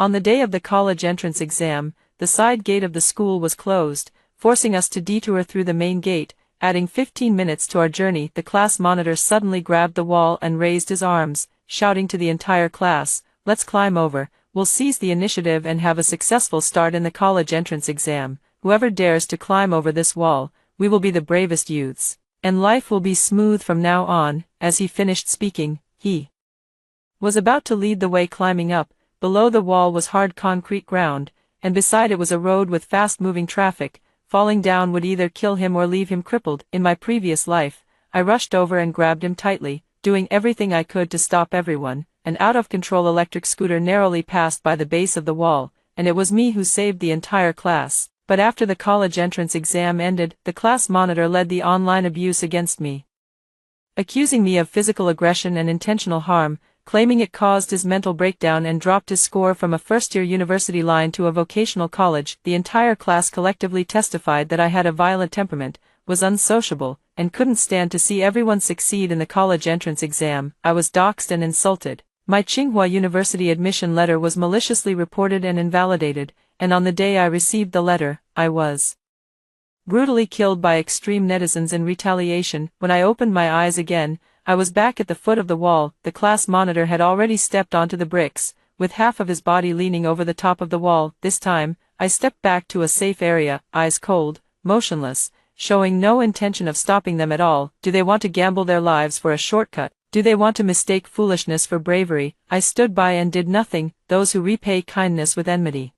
On the day of the college entrance exam, the side gate of the school was closed, forcing us to detour through the main gate, adding 15 minutes to our journey. The class monitor suddenly grabbed the wall and raised his arms, shouting to the entire class, "Let's climb over, we'll seize the initiative and have a successful start in the college entrance exam. Whoever dares to climb over this wall, we will be the bravest youths, and life will be smooth from now on." As he finished speaking, he was about to lead the way climbing up. Below the wall was hard concrete ground, and beside it was a road with fast-moving traffic. Falling down would either kill him or leave him crippled. In my previous life, I rushed over and grabbed him tightly, doing everything I could to stop everyone. An out-of-control electric scooter narrowly passed by the base of the wall, and it was me who saved the entire class. But after the college entrance exam ended, the class monitor led the online abuse against me, accusing me of physical aggression and intentional harm, claiming it caused his mental breakdown and dropped his score from a first-year university line to a vocational college. The entire class collectively testified that I had a violent temperament, was unsociable, and couldn't stand to see everyone succeed in the college entrance exam. I was doxxed and insulted. My Tsinghua University admission letter was maliciously reported and invalidated, and on the day I received the letter, I was brutally killed by extreme netizens in retaliation. When I opened my eyes again, I was back at the foot of the wall. The class monitor had already stepped onto the bricks, with half of his body leaning over the top of the wall. This time, I stepped back to a safe area, eyes cold, motionless, showing no intention of stopping them at all. Do they want to gamble their lives for a shortcut? Do they want to mistake foolishness for bravery? I stood by and did nothing. Those who repay kindness with enmity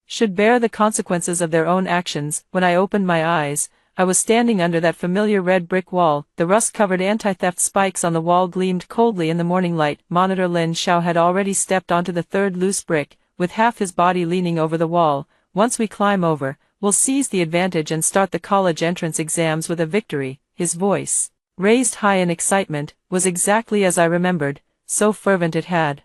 should bear the consequences of their own actions. When I opened my eyes, I was standing under that familiar red brick wall. The rust-covered anti-theft spikes on the wall gleamed coldly in the morning light. Monitor Lin Xiao had already stepped onto the third loose brick, with half his body leaning over the wall. "Once we climb over, we'll seize the advantage and start the college entrance exams with a victory." His voice, raised high in excitement, was exactly as I remembered, so fervent it had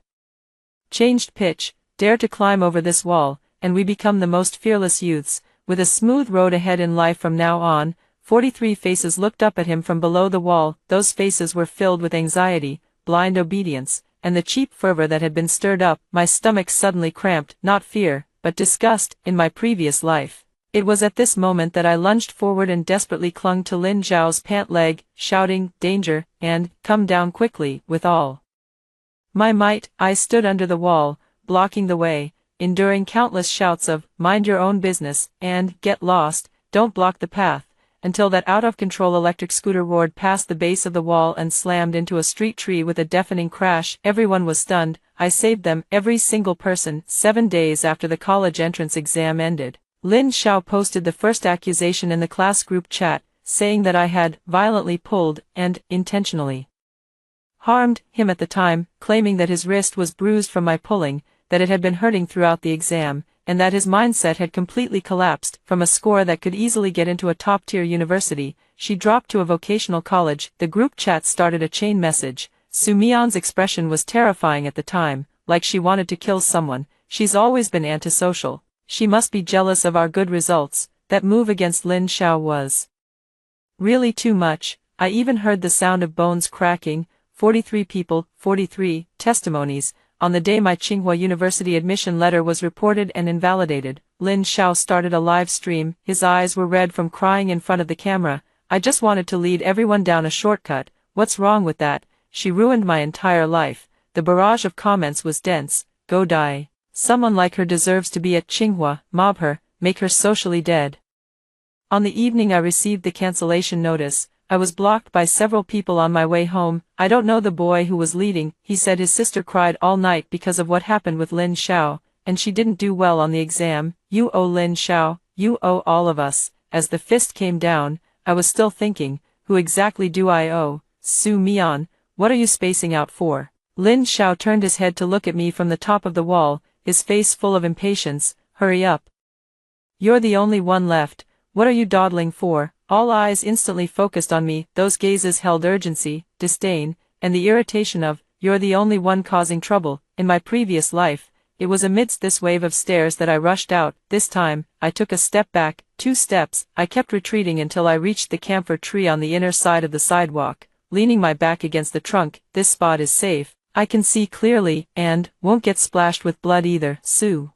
changed pitch. "Dare to climb over this wall, and we become the most fearless youths, with a smooth road ahead in life from now on." 43 faces looked up at him from below the wall. Those faces were filled with anxiety, blind obedience, and the cheap fervor that had been stirred up. My stomach suddenly cramped, not fear, but disgust. In my previous life, it was at this moment that I lunged forward and desperately clung to Lin Zhao's pant leg, shouting, "Danger," and "Come down quickly." With all my might, I stood under the wall, blocking the way, enduring countless shouts of, "Mind your own business," and "Get lost, don't block the path," until that out-of-control electric scooter roared past the base of the wall and slammed into a street tree with a deafening crash. Everyone was stunned. I saved them, every single person. 7 days after the college entrance exam ended, Lin Xiao posted the first accusation in the class group chat, saying that I had violently pulled and intentionally harmed him at the time, claiming that his wrist was bruised from my pulling, that it had been hurting throughout the exam, and that his mindset had completely collapsed. From a score that could easily get into a top-tier university, she dropped to a vocational college. The group chat started a chain message. Su Mian's expression was terrifying at the time, like she wanted to kill someone. "She's always been antisocial. She must be jealous of our good results." That move against Lin Xiao was really too much. I even heard the sound of bones cracking. 43 people, 43 testimonies. On the day my Tsinghua University admission letter was reported and invalidated, Lin Xiao started a live stream. His eyes were red from crying in front of the camera. "I just wanted to lead everyone down a shortcut. What's wrong with that? She ruined my entire life." The barrage of comments was dense. "Go die. Someone like her deserves to be at Tsinghua. Mob her, make her socially dead." On the evening I received the cancellation notice, I was blocked by several people on my way home. I don't know the boy who was leading. He said his sister cried all night because of what happened with Lin Xiao, and she didn't do well on the exam. "You owe Lin Xiao, you owe all of us." As the fist came down, I was still thinking, who exactly do I owe? "Su Mian, what are you spacing out for?" Lin Xiao turned his head to look at me from the top of the wall, his face full of impatience. "Hurry up. You're the only one left. What are you dawdling for?" All eyes instantly focused on me. Those gazes held urgency, disdain, and the irritation of, "You're the only one causing trouble." In my previous life, it was amidst this wave of stares that I rushed out. This time, I took a step back, 2 steps. I kept retreating until I reached the camphor tree on the inner side of the sidewalk, leaning my back against the trunk. "This spot is safe." I can see clearly, and won't get splashed with blood either, Sue.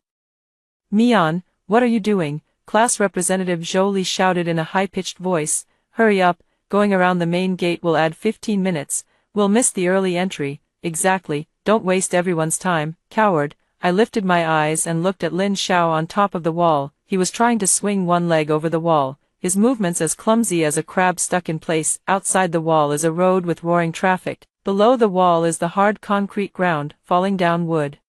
Mian, what are you doing? Class Representative Jolie shouted in a high-pitched voice. Hurry up, going around the main gate will add 15 minutes, we'll miss the early entry. Exactly, don't waste everyone's time, coward. I lifted my eyes and looked at Lin Xiao on top of the wall. He was trying to swing one leg over the wall, his movements as clumsy as a crab stuck in place. Outside the wall is a road with roaring traffic. Below the wall is the hard concrete ground, falling down wood.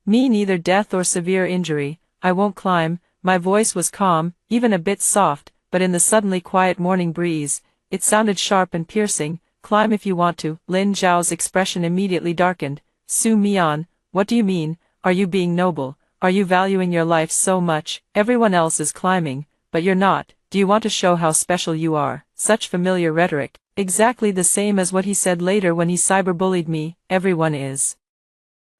Me neither death or severe injury, I won't climb. My voice was calm, even a bit soft, but in the suddenly quiet morning breeze, it sounded sharp and piercing. Climb if you want to. Lin Zhao's expression immediately darkened. Su Mian, what do you mean? Are you being noble? Are you valuing your life so much? Everyone else is climbing, but you're not. Do you want to show how special you are? Such familiar rhetoric. Exactly the same as what he said later when he cyberbullied me. Everyone is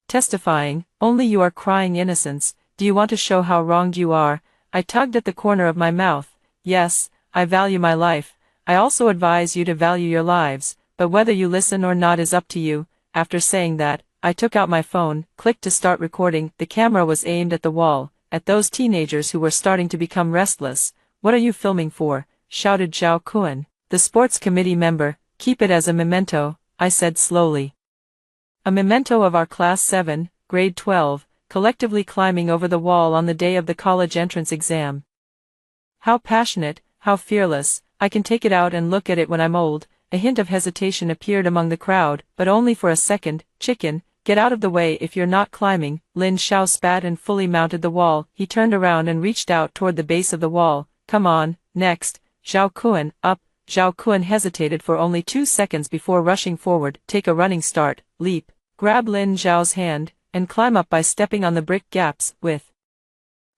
testifying, only you are crying innocence. Do you want to show how wronged you are? I tugged at the corner of my mouth. Yes, I value my life. I also advise you to value your lives, but whether you listen or not is up to you. After saying that, I took out my phone, clicked to start recording. The camera was aimed at the wall, at those teenagers who were starting to become restless. What are you filming for? Shouted Zhao Kuan, the sports committee member. Keep it as a memento, I said slowly. A memento of our class 7, grade 12, collectively climbing over the wall on the day of the college entrance exam. How passionate, how fearless. I can take it out and look at it when I'm old. A hint of hesitation appeared among the crowd, but only for a second. Chicken, get out of the way if you're not climbing. Lin Xiao spat and fully mounted the wall. He turned around and reached out toward the base of the wall. Come on, next. Zhao Kuan, up. Zhao Kuan hesitated for only 2 seconds before rushing forward. Take a running start, leap. Grab Lin Zhao's hand, and climb up by stepping on the brick gaps. With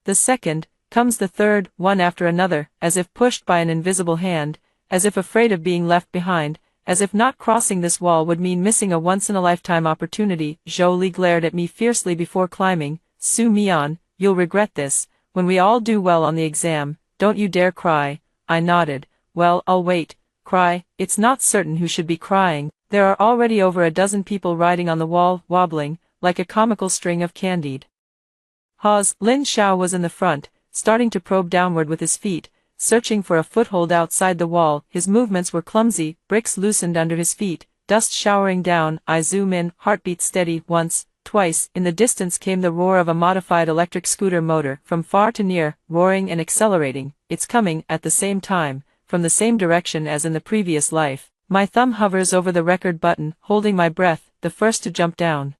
the second, comes the third, one after another, as if pushed by an invisible hand, as if afraid of being left behind, as if not crossing this wall would mean missing a once-in-a-lifetime opportunity. Jolie glared at me fiercely before climbing. Su Mian, you'll regret this. When we all do well on the exam, don't you dare cry. I nodded. Well, I'll wait. Cry? It's not certain who should be crying. There are already over a dozen people riding on the wall, wobbling, like a comical string of candied haws. Lin Xiao was in the front, starting to probe downward with his feet, searching for a foothold outside the wall. His movements were clumsy, bricks loosened under his feet, dust showering down. I zoom in, heartbeat steady. Once, twice, in the distance came the roar of a modified electric scooter motor, from far to near, roaring and accelerating. It's coming, at the same time, from the same direction as in the previous life. My thumb hovers over the record button, holding my breath. The first to jump down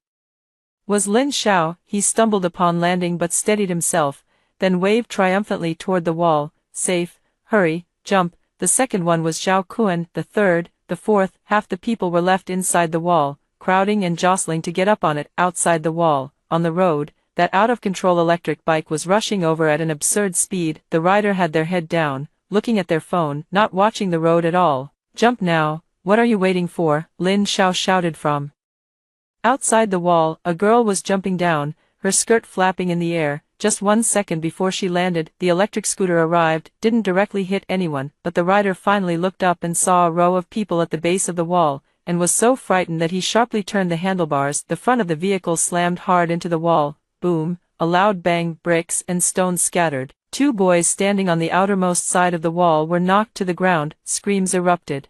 was Lin Xiao. He stumbled upon landing but steadied himself, then waved triumphantly toward the wall. Safe, hurry, jump. The second one was Zhao Kuan, the third, the fourth. Half the people were left inside the wall, crowding and jostling to get up on it. Outside the wall, on the road, that out-of-control electric bike was rushing over at an absurd speed. The rider had their head down, looking at their phone, not watching the road at all. Jump now, what are you waiting for? Lin Xiao shouted from outside the wall. A girl was jumping down, her skirt flapping in the air. Just 1 second before she landed, the electric scooter arrived, didn't directly hit anyone, but the rider finally looked up and saw a row of people at the base of the wall, and was so frightened that he sharply turned the handlebars. The front of the vehicle slammed hard into the wall. Boom, a loud bang, bricks and stones scattered. 2 boys standing on the outermost side of the wall were knocked to the ground. Screams erupted.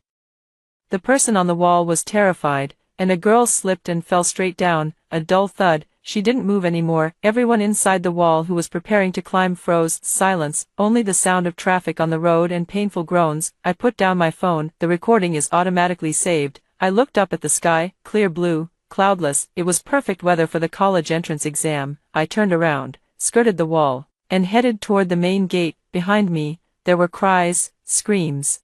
The person on the wall was terrified, and a girl slipped and fell straight down. A dull thud. She didn't move anymore. Everyone inside the wall who was preparing to climb froze. Silence, only the sound of traffic on the road and painful groans. I put down my phone. The recording is automatically saved. I looked up at the sky, clear blue, cloudless. It was perfect weather for the college entrance exam. I turned around, skirted the wall, and headed toward the main gate. Behind me, there were cries, screams,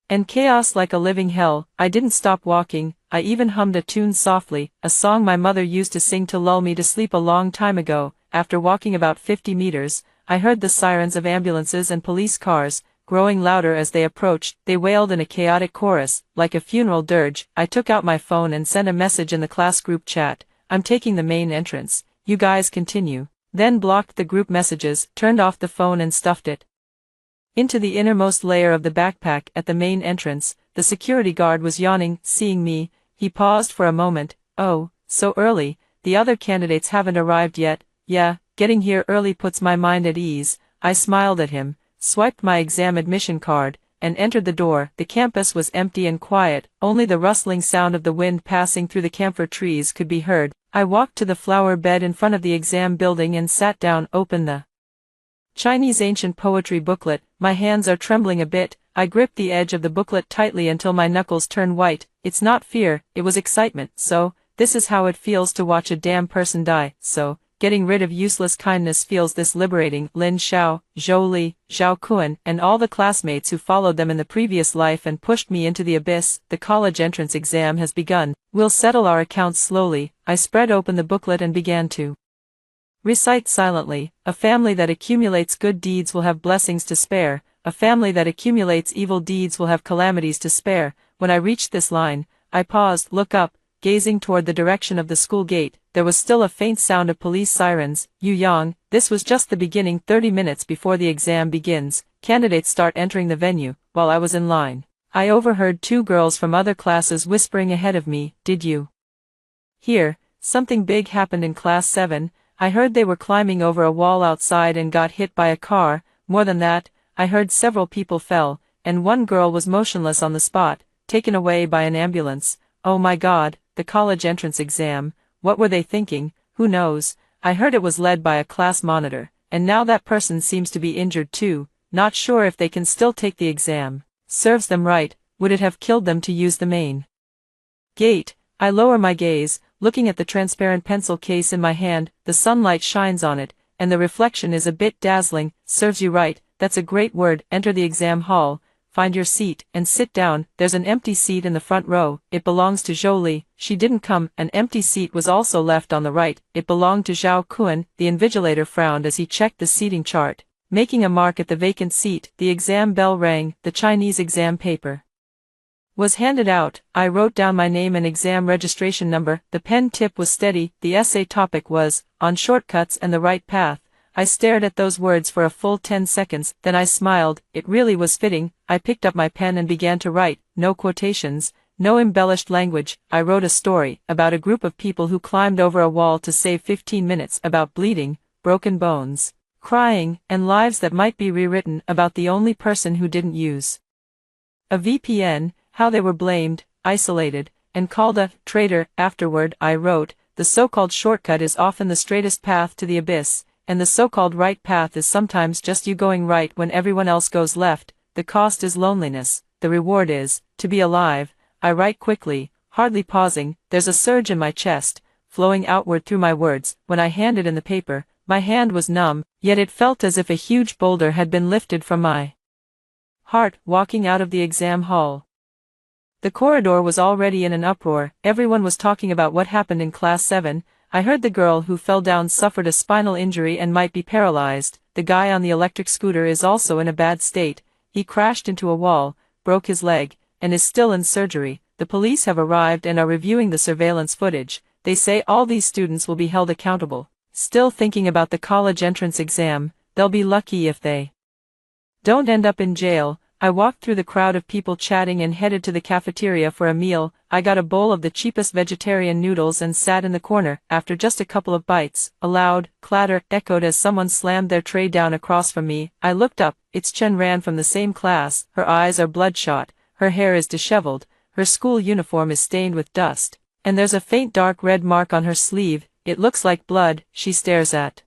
and chaos like a living hell. I didn't stop walking. I even hummed a tune softly, a song my mother used to sing to lull me to sleep a long time ago. After walking about 50 meters, I heard the sirens of ambulances and police cars, growing louder as they approached. They wailed in a chaotic chorus, like a funeral dirge. I took out my phone and sent a message in the class group chat. I'm taking the main entrance. You guys continue. Then blocked the group messages, turned off the phone and stuffed it into the innermost layer of the backpack. At the main entrance, the security guard was yawning. Seeing me, he paused for a moment. Oh, so early, the other candidates haven't arrived yet. Yeah, getting here early puts my mind at ease. I smiled at him, swiped my exam admission card, and entered the door. The campus was empty and quiet, only the rustling sound of the wind passing through the camphor trees could be heard. I walked to the flower bed in front of the exam building and sat down, opened the Chinese ancient poetry booklet. My hands are trembling a bit. I gripped the edge of the booklet tightly until my knuckles turned white. It's not fear, it was excitement. So, this is how it feels to watch a damn person die. So, getting rid of useless kindness feels this liberating. Lin Xiao, Zhou Li, Zhao Kuan, and all the classmates who followed them in the previous life and pushed me into the abyss. The college entrance exam has begun. We'll settle our accounts slowly. I spread open the booklet and began to recite silently. A family that accumulates good deeds will have blessings to spare. A family that accumulates evil deeds will have calamities to spare. When I reached this line, I paused, looked up, gazing toward the direction of the school gate. There was still a faint sound of police sirens. Yu Yang, this was just the beginning. 30 minutes before the exam begins, candidates start entering the venue. While I was in line, I overheard two girls from other classes whispering ahead of me, "Did you hear? Something big happened in class 7. I heard they were climbing over a wall outside and got hit by a car. More than that, I heard several people fell, and one girl was motionless on the spot, taken away by an ambulance. Oh my God, the college entrance exam. What were they thinking? Who knows? I heard it was led by a class monitor, and now that person seems to be injured too. Not sure if they can still take the exam. Serves them right. Would it have killed them to use the main gate?" I lower my gaze, looking at the transparent pencil case in my hand. The sunlight shines on it, and the reflection is a bit dazzling. Serves you right, that's a great word. Enter the exam hall, find your seat, and sit down. There's an empty seat in the front row. It belongs to Zhou Li. She didn't come. An empty seat was also left on the right. It belonged to Zhao Kuan. The invigilator frowned as he checked the seating chart, making a mark at the vacant seat. The exam bell rang. The Chinese exam paper was handed out. I wrote down my name and exam registration number. The pen tip was steady. The essay topic was, "On Shortcuts and the Right Path." I stared at those words for a full 10 seconds, then I smiled. It really was fitting. I picked up my pen and began to write. No quotations, no embellished language. I wrote a story, about a group of people who climbed over a wall to save 15 minutes, about bleeding, broken bones, crying, and lives that might be rewritten, about the only person who didn't use a VPN, how they were blamed, isolated, and called a traitor. Afterward, I wrote, "The so-called shortcut is often the straightest path to the abyss, and the so-called right path is sometimes just you going right when everyone else goes left. The cost is loneliness, the reward is, to be alive." I write quickly, hardly pausing. There's a surge in my chest, flowing outward through my words. When I handed in the paper, my hand was numb, yet it felt as if a huge boulder had been lifted from my heart. Walking out of the exam hall, the corridor was already in an uproar. Everyone was talking about what happened in class 7. I heard the girl who fell down suffered a spinal injury and might be paralyzed. The guy on the electric scooter is also in a bad state. He crashed into a wall, broke his leg, and is still in surgery. The police have arrived and are reviewing the surveillance footage. They say all these students will be held accountable. Still thinking about the college entrance exam. They'll be lucky if they don't end up in jail. I walked through the crowd of people chatting and headed to the cafeteria for a meal. I got a bowl of the cheapest vegetarian noodles and sat in the corner. After just a couple of bites, a loud clatter echoed as someone slammed their tray down across from me. I looked up. It's Chen Ran from the same class. Her eyes are bloodshot, her hair is disheveled, her school uniform is stained with dust, and there's a faint dark red mark on her sleeve. It looks like blood. She stares at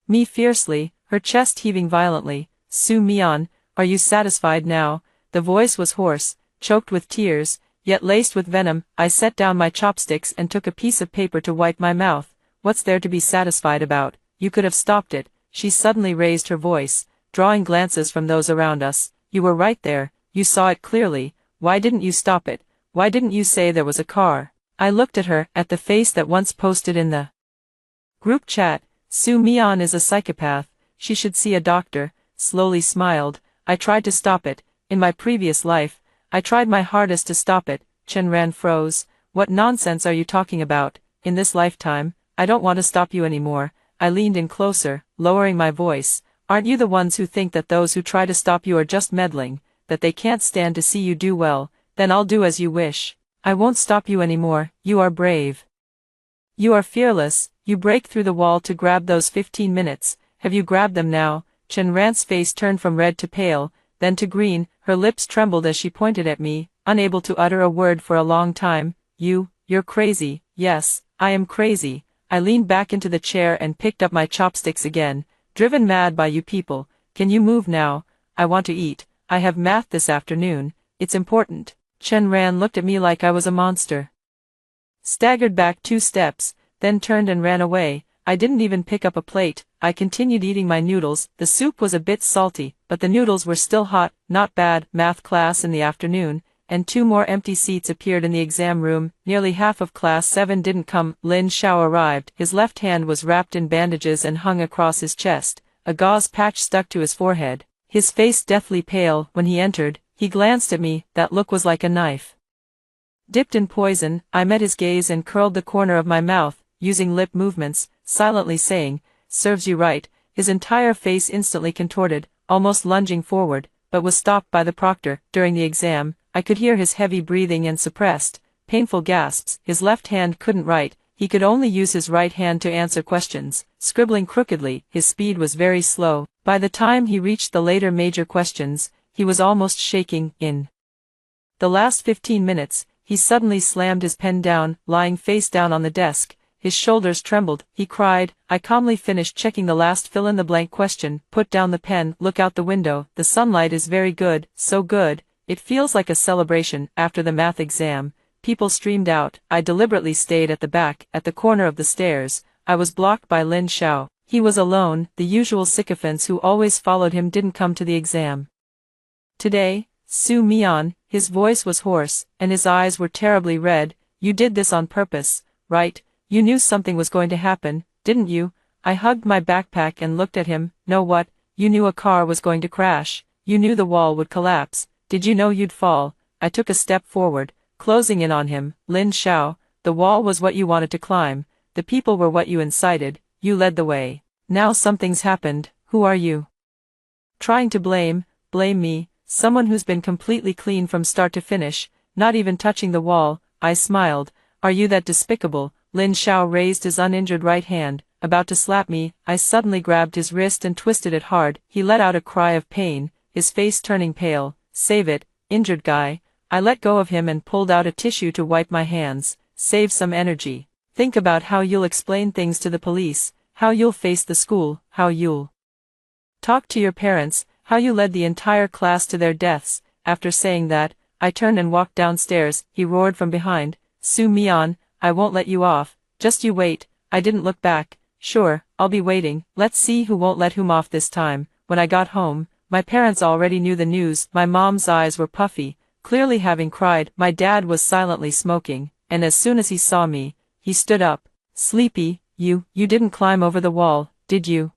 me fiercely, her chest heaving violently. "Su Mian, are you satisfied now?" The voice was hoarse, choked with tears, yet laced with venom. I set down my chopsticks and took a piece of paper to wipe my mouth. "What's there to be satisfied about? You could have stopped it." She suddenly raised her voice, drawing glances from those around us. "You were right there, you saw it clearly. Why didn't you stop it? Why didn't you say there was a car?" I looked at her, at the face that once posted in the group chat. "Su Mian is a psychopath, she should see a doctor." Slowly smiled. "I tried to stop it, in my previous life. I tried my hardest to stop it." Chen Ran froze. "What nonsense are you talking about? In this lifetime, I don't want to stop you anymore." I leaned in closer, lowering my voice. "Aren't you the ones who think that those who try to stop you are just meddling, that they can't stand to see you do well? Then I'll do as you wish." I won't stop you anymore, you are brave. You are fearless, you break through the wall to grab those 15 minutes, have you grabbed them now? Chen Ran's face turned from red to pale, then to green, her lips trembled as she pointed at me, unable to utter a word for a long time. You're crazy. Yes, I am crazy. I leaned back into the chair and picked up my chopsticks again, driven mad by you people. Can you move now? I want to eat. I have math this afternoon, it's important. Chen Ran looked at me like I was a monster. Staggered back 2 steps, then turned and ran away. I didn't even pick up a plate. I continued eating my noodles. The soup was a bit salty, but the noodles were still hot. Not bad. Math class in the afternoon, and 2 more empty seats appeared in the exam room. Nearly half of class 7 didn't come. Lin Xiao arrived. His left hand was wrapped in bandages and hung across his chest. A gauze patch stuck to his forehead. His face deathly pale. When he entered, he glanced at me. That look was like a knife dipped in poison. I met his gaze and curled the corner of my mouth, using lip movements, silently saying, "Serves you right." His entire face instantly contorted, almost lunging forward, but was stopped by the proctor. During the exam, I could hear his heavy breathing and suppressed, painful gasps. His left hand couldn't write, he could only use his right hand to answer questions, scribbling crookedly. His speed was very slow. By the time he reached the later major questions, he was almost shaking. In the last 15 minutes, he suddenly slammed his pen down, lying face down on the desk. His shoulders trembled. He cried. I calmly finished checking the last fill-in-the-blank question, put down the pen, look out the window. The sunlight is very good, so good, it feels like a celebration. After the math exam, people streamed out. I deliberately stayed at the back, at the corner of the stairs. I was blocked by Lin Xiao. He was alone. The usual sycophants who always followed him didn't come to the exam today. Su Mian, his voice was hoarse, and his eyes were terribly red. You did this on purpose, right? You knew something was going to happen, didn't you? I hugged my backpack and looked at him. No, what? You knew a car was going to crash. You knew the wall would collapse. Did you know you'd fall? I took a step forward, closing in on him. Lin Xiao, the wall was what you wanted to climb. The people were what you incited. You led the way. Now something's happened. Who are you? Trying to blame me, someone who's been completely clean from start to finish, not even touching the wall. I smiled. Are you that despicable? Lin Xiao raised his uninjured right hand, about to slap me. I suddenly grabbed his wrist and twisted it hard. He let out a cry of pain, his face turning pale. Save it, injured guy. I let go of him and pulled out a tissue to wipe my hands. Save some energy. Think about how you'll explain things to the police, how you'll face the school, how you'll talk to your parents, how you led the entire class to their deaths. After saying that, I turned and walked downstairs. He roared from behind. Su Mian, I won't let you off, just you wait. I didn't look back. Sure, I'll be waiting. Let's see who won't let whom off this time. When I got home, my parents already knew the news. My mom's eyes were puffy, clearly having cried. My dad was silently smoking, and as soon as he saw me, he stood up. Sleepy, you didn't climb over the wall, did you?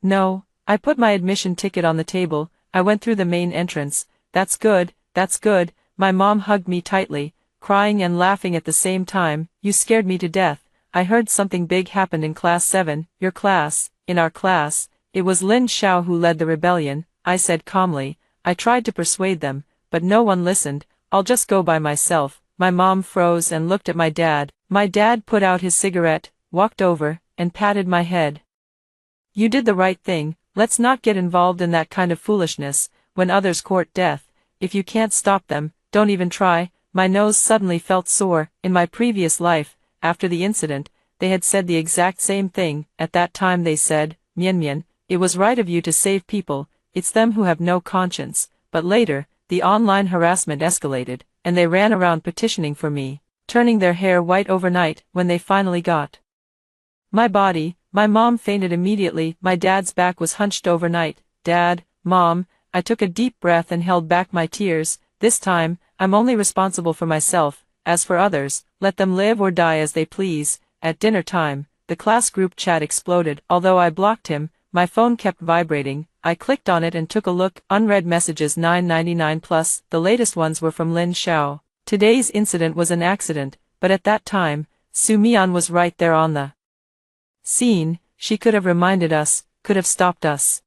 No. I put my admission ticket on the table. I went through the main entrance. That's good, that's good. My mom hugged me tightly, crying and laughing at the same time. You scared me to death. I heard something big happened in class 7. Your class, in our class. It was Lin Xiao who led the rebellion, I said calmly. I tried to persuade them, but no one listened. I'll just go by myself. My mom froze and looked at my dad. My dad put out his cigarette, walked over, and patted my head. You did the right thing. Let's not get involved in that kind of foolishness. When others court death, if you can't stop them, don't even try. My nose suddenly felt sore. In my previous life, after the incident, they had said the exact same thing. At that time they said, Mian Mian, it was right of you to save people, it's them who have no conscience. But later, the online harassment escalated, and they ran around petitioning for me, turning their hair white overnight. When they finally got my body, my mom fainted immediately. My dad's back was hunched overnight. Dad, Mom, I took a deep breath and held back my tears. This time, I'm only responsible for myself. As for others, let them live or die as they please. At dinner time, the class group chat exploded. Although I blocked him, my phone kept vibrating. I clicked on it and took a look. Unread messages 999 plus. The latest ones were from Lin Xiao. Today's incident was an accident, but at that time, Su Mian was right there on the scene. She could have reminded us, could have stopped us.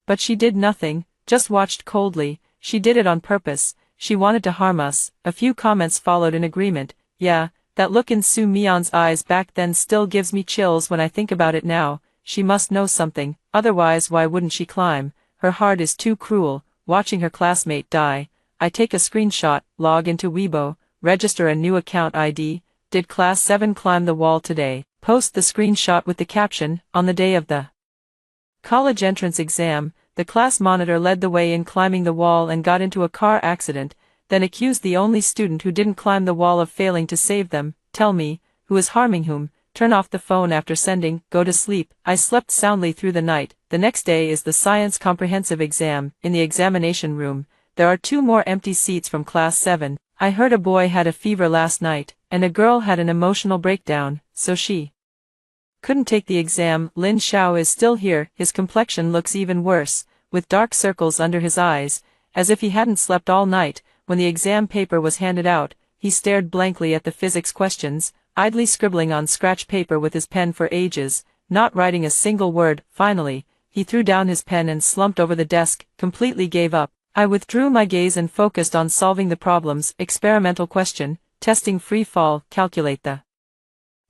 But she did nothing, just watched coldly. She did it on purpose. she wanted to harm us. A few comments followed in agreement. Yeah, that look in Su Mion's eyes back then still gives me chills when I think about it now. She must know something, otherwise why wouldn't she climb? Her heart is too cruel, watching her classmate die. I take a screenshot, log into Weibo, register a new account ID. Did class 7 climb the wall today? Post the screenshot with the caption, on the day of the college entrance exam, the class monitor led the way in climbing the wall and got into a car accident, then accused the only student who didn't climb the wall of failing to save them. Tell me, who is harming whom? Turn off the phone after sending, go to sleep. I slept soundly through the night. The next day is the science comprehensive exam. In the examination room, there are 2 more empty seats from class 7. I heard a boy had a fever last night, and a girl had an emotional breakdown, so she couldn't take the exam. Lin Xiao is still here. His complexion looks even worse, with dark circles under his eyes, as if he hadn't slept all night. When the exam paper was handed out, he stared blankly at the physics questions, idly scribbling on scratch paper with his pen for ages, not writing a single word. Finally, he threw down his pen and slumped over the desk, completely gave up. I withdrew my gaze and focused on solving the problems. Experimental question, testing free fall, calculate the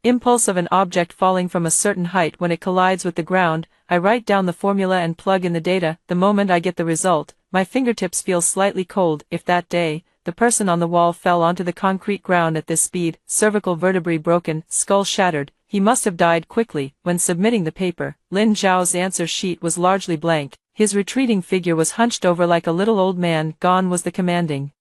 impulse of an object falling from a certain height when it collides with the ground. I write down the formula and plug in the data. The moment I get the result, my fingertips feel slightly cold. If that day, the person on the wall fell onto the concrete ground at this speed, cervical vertebrae broken, skull shattered, he must have died quickly. When submitting the paper, Lin Zhao's answer sheet was largely blank. His retreating figure was hunched over like a little old man. Gone was the commanding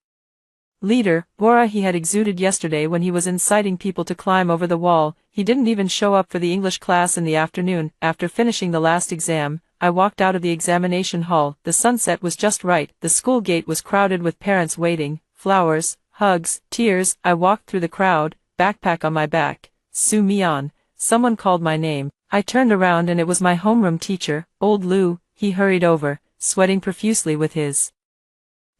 leader, aura he had exuded yesterday when he was inciting people to climb over the wall. He didn't even show up for the English class in the afternoon. After finishing the last exam, I walked out of the examination hall. The sunset was just right. The school gate was crowded with parents waiting. Flowers, hugs, tears. I walked through the crowd, backpack on my back. Su Mian. Someone called my name. I turned around and it was my homeroom teacher, old Lu. He hurried over, sweating profusely with his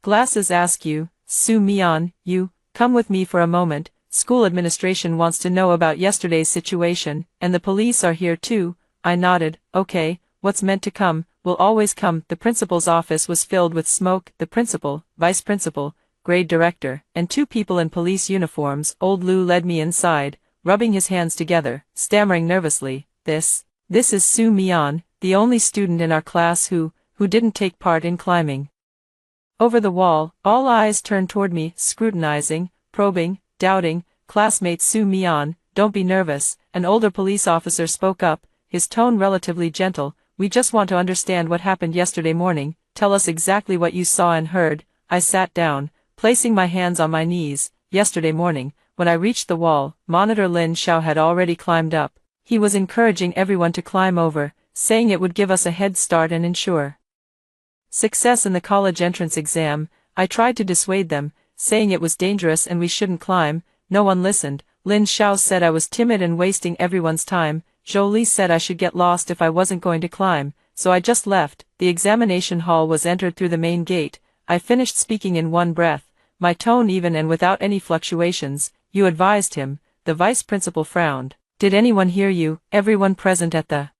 glasses. Ask you, Su Mian, you, come with me for a moment. School administration wants to know about yesterday's situation, and the police are here too. I nodded. Okay, what's meant to come, will always come. The principal's office was filled with smoke. The principal, vice principal, grade director, and 2 people in police uniforms. Old Lu led me inside, rubbing his hands together, stammering nervously. This is Su Mian, the only student in our class who didn't take part in climbing over the wall. All eyes turned toward me, scrutinizing, probing, doubting. Classmate Su Mian, don't be nervous. An older police officer spoke up, his tone relatively gentle. We just want to understand what happened yesterday morning. Tell us exactly what you saw and heard. I sat down, placing my hands on my knees. Yesterday morning, when I reached the wall, Monitor Lin Xiao had already climbed up. He was encouraging everyone to climb over, saying it would give us a head start and ensure success in the college entrance exam. I tried to dissuade them, saying it was dangerous and we shouldn't climb. No one listened. Lin Xiao said I was timid and wasting everyone's time. Zhou Li said I should get lost if I wasn't going to climb, so I just left. The examination hall was entered through the main gate. I finished speaking in one breath, my tone even and without any fluctuations. You advised him. The vice principal frowned. Did anyone hear you? Everyone present at the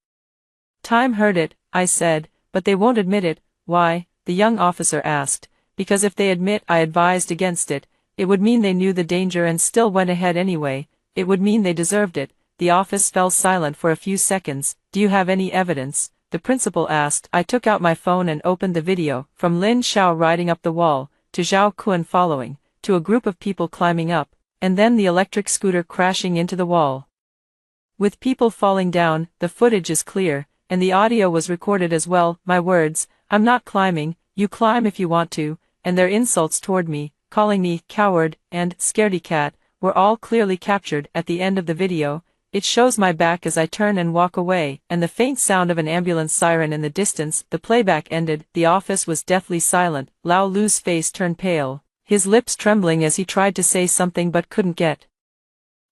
time heard it, I said, but they won't admit it. Why? The young officer asked. Because if they admit I advised against it, it would mean they knew the danger and still went ahead anyway. It would mean they deserved it. The office fell silent for a few seconds. Do you have any evidence? The principal asked. I took out my phone and opened the video, from Lin Xiao riding up the wall, to Zhao Kun following, to a group of people climbing up, and then the electric scooter crashing into the wall. With people falling down, the footage is clear, and the audio was recorded as well. My words, I'm not climbing, you climb if you want to, and their insults toward me, calling me coward and scaredy cat, were all clearly captured. At the end of the video, it shows my back as I turn and walk away, and the faint sound of an ambulance siren in the distance. The playback ended. The office was deathly silent. Lao Lu's face turned pale, his lips trembling as he tried to say something but couldn't get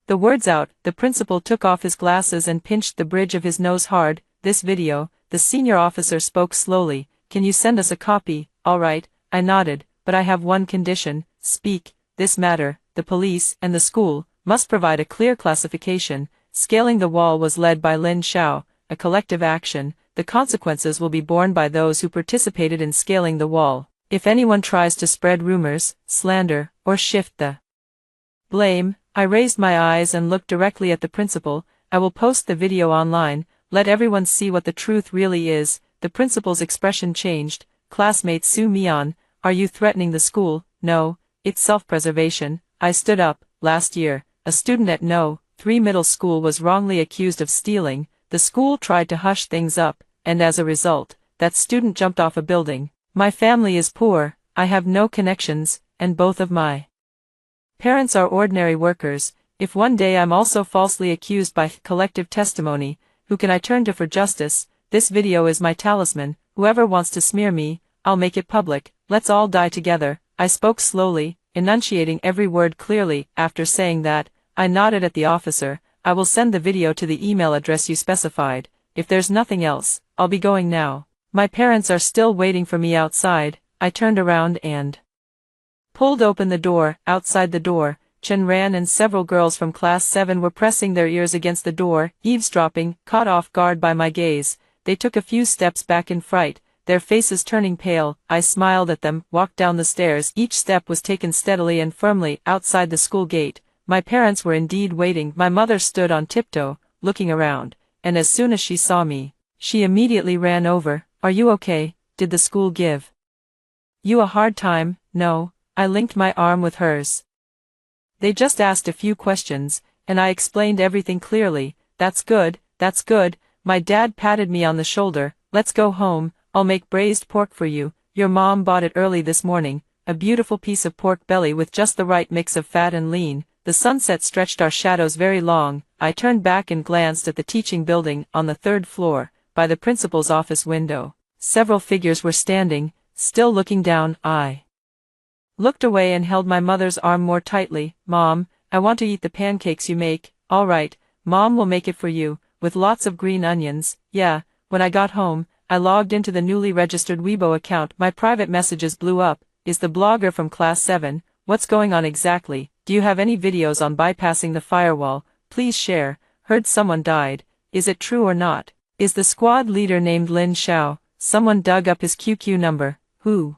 the words out. The principal took off his glasses and pinched the bridge of his nose hard. This video, the senior officer spoke slowly. Can you send us a copy? All right, I nodded, but I have one condition. Speak. This matter, the police and the school, must provide a clear classification. Scaling the wall was led by Lin Xiao, a collective action. The consequences will be borne by those who participated in scaling the wall. If anyone tries to spread rumors, slander, or shift the blame, I raised my eyes and looked directly at the principal. I will post the video online, let everyone see what the truth really is. The principal's expression changed. Classmate Su Mian, are you threatening the school? No, it's self-preservation. I stood up. Last year, a student at No. 3 middle school was wrongly accused of stealing. The school tried to hush things up, and as a result, that student jumped off a building. My family is poor, I have no connections, and both of my parents are ordinary workers. If one day I'm also falsely accused by collective testimony, who can I turn to for justice? This video is my talisman. Whoever wants to smear me, I'll make it public. Let's all die together. I spoke slowly, enunciating every word clearly. After saying that, I nodded at the officer. I will send the video to the email address you specified. If there's nothing else, I'll be going now. My parents are still waiting for me outside. I turned around and pulled open the door. Outside the door, Chen Ran and several girls from class 7 were pressing their ears against the door, eavesdropping. Caught off guard by my gaze, they took a few steps back in fright, their faces turning pale. I smiled at them, walked down the stairs. Each step was taken steadily and firmly. Outside the school gate, my parents were indeed waiting. My mother stood on tiptoe, looking around, and as soon as she saw me, she immediately ran over. Are you okay? Did the school give you a hard time? No. I linked my arm with hers. They just asked a few questions, and I explained everything clearly. That's good, that's good. My dad patted me on the shoulder. Let's go home, I'll make braised pork for you. Your mom bought it early this morning, a beautiful piece of pork belly with just the right mix of fat and lean. The sunset stretched our shadows very long. I turned back and glanced at the teaching building on the 3rd floor, by the principal's office window. Several figures were standing, still looking down. I looked away and held my mother's arm more tightly. Mom, I want to eat the pancakes you make. All right, Mom will make it for you, with lots of green onions. Yeah. When I got home, I logged into the newly registered Weibo account. My private messages blew up. Is the blogger from class 7? What's going on exactly? Do you have any videos on bypassing the firewall? Please share. Heard someone died. Is it true or not? Is the squad leader named Lin Xiao? Someone dug up his QQ number. Who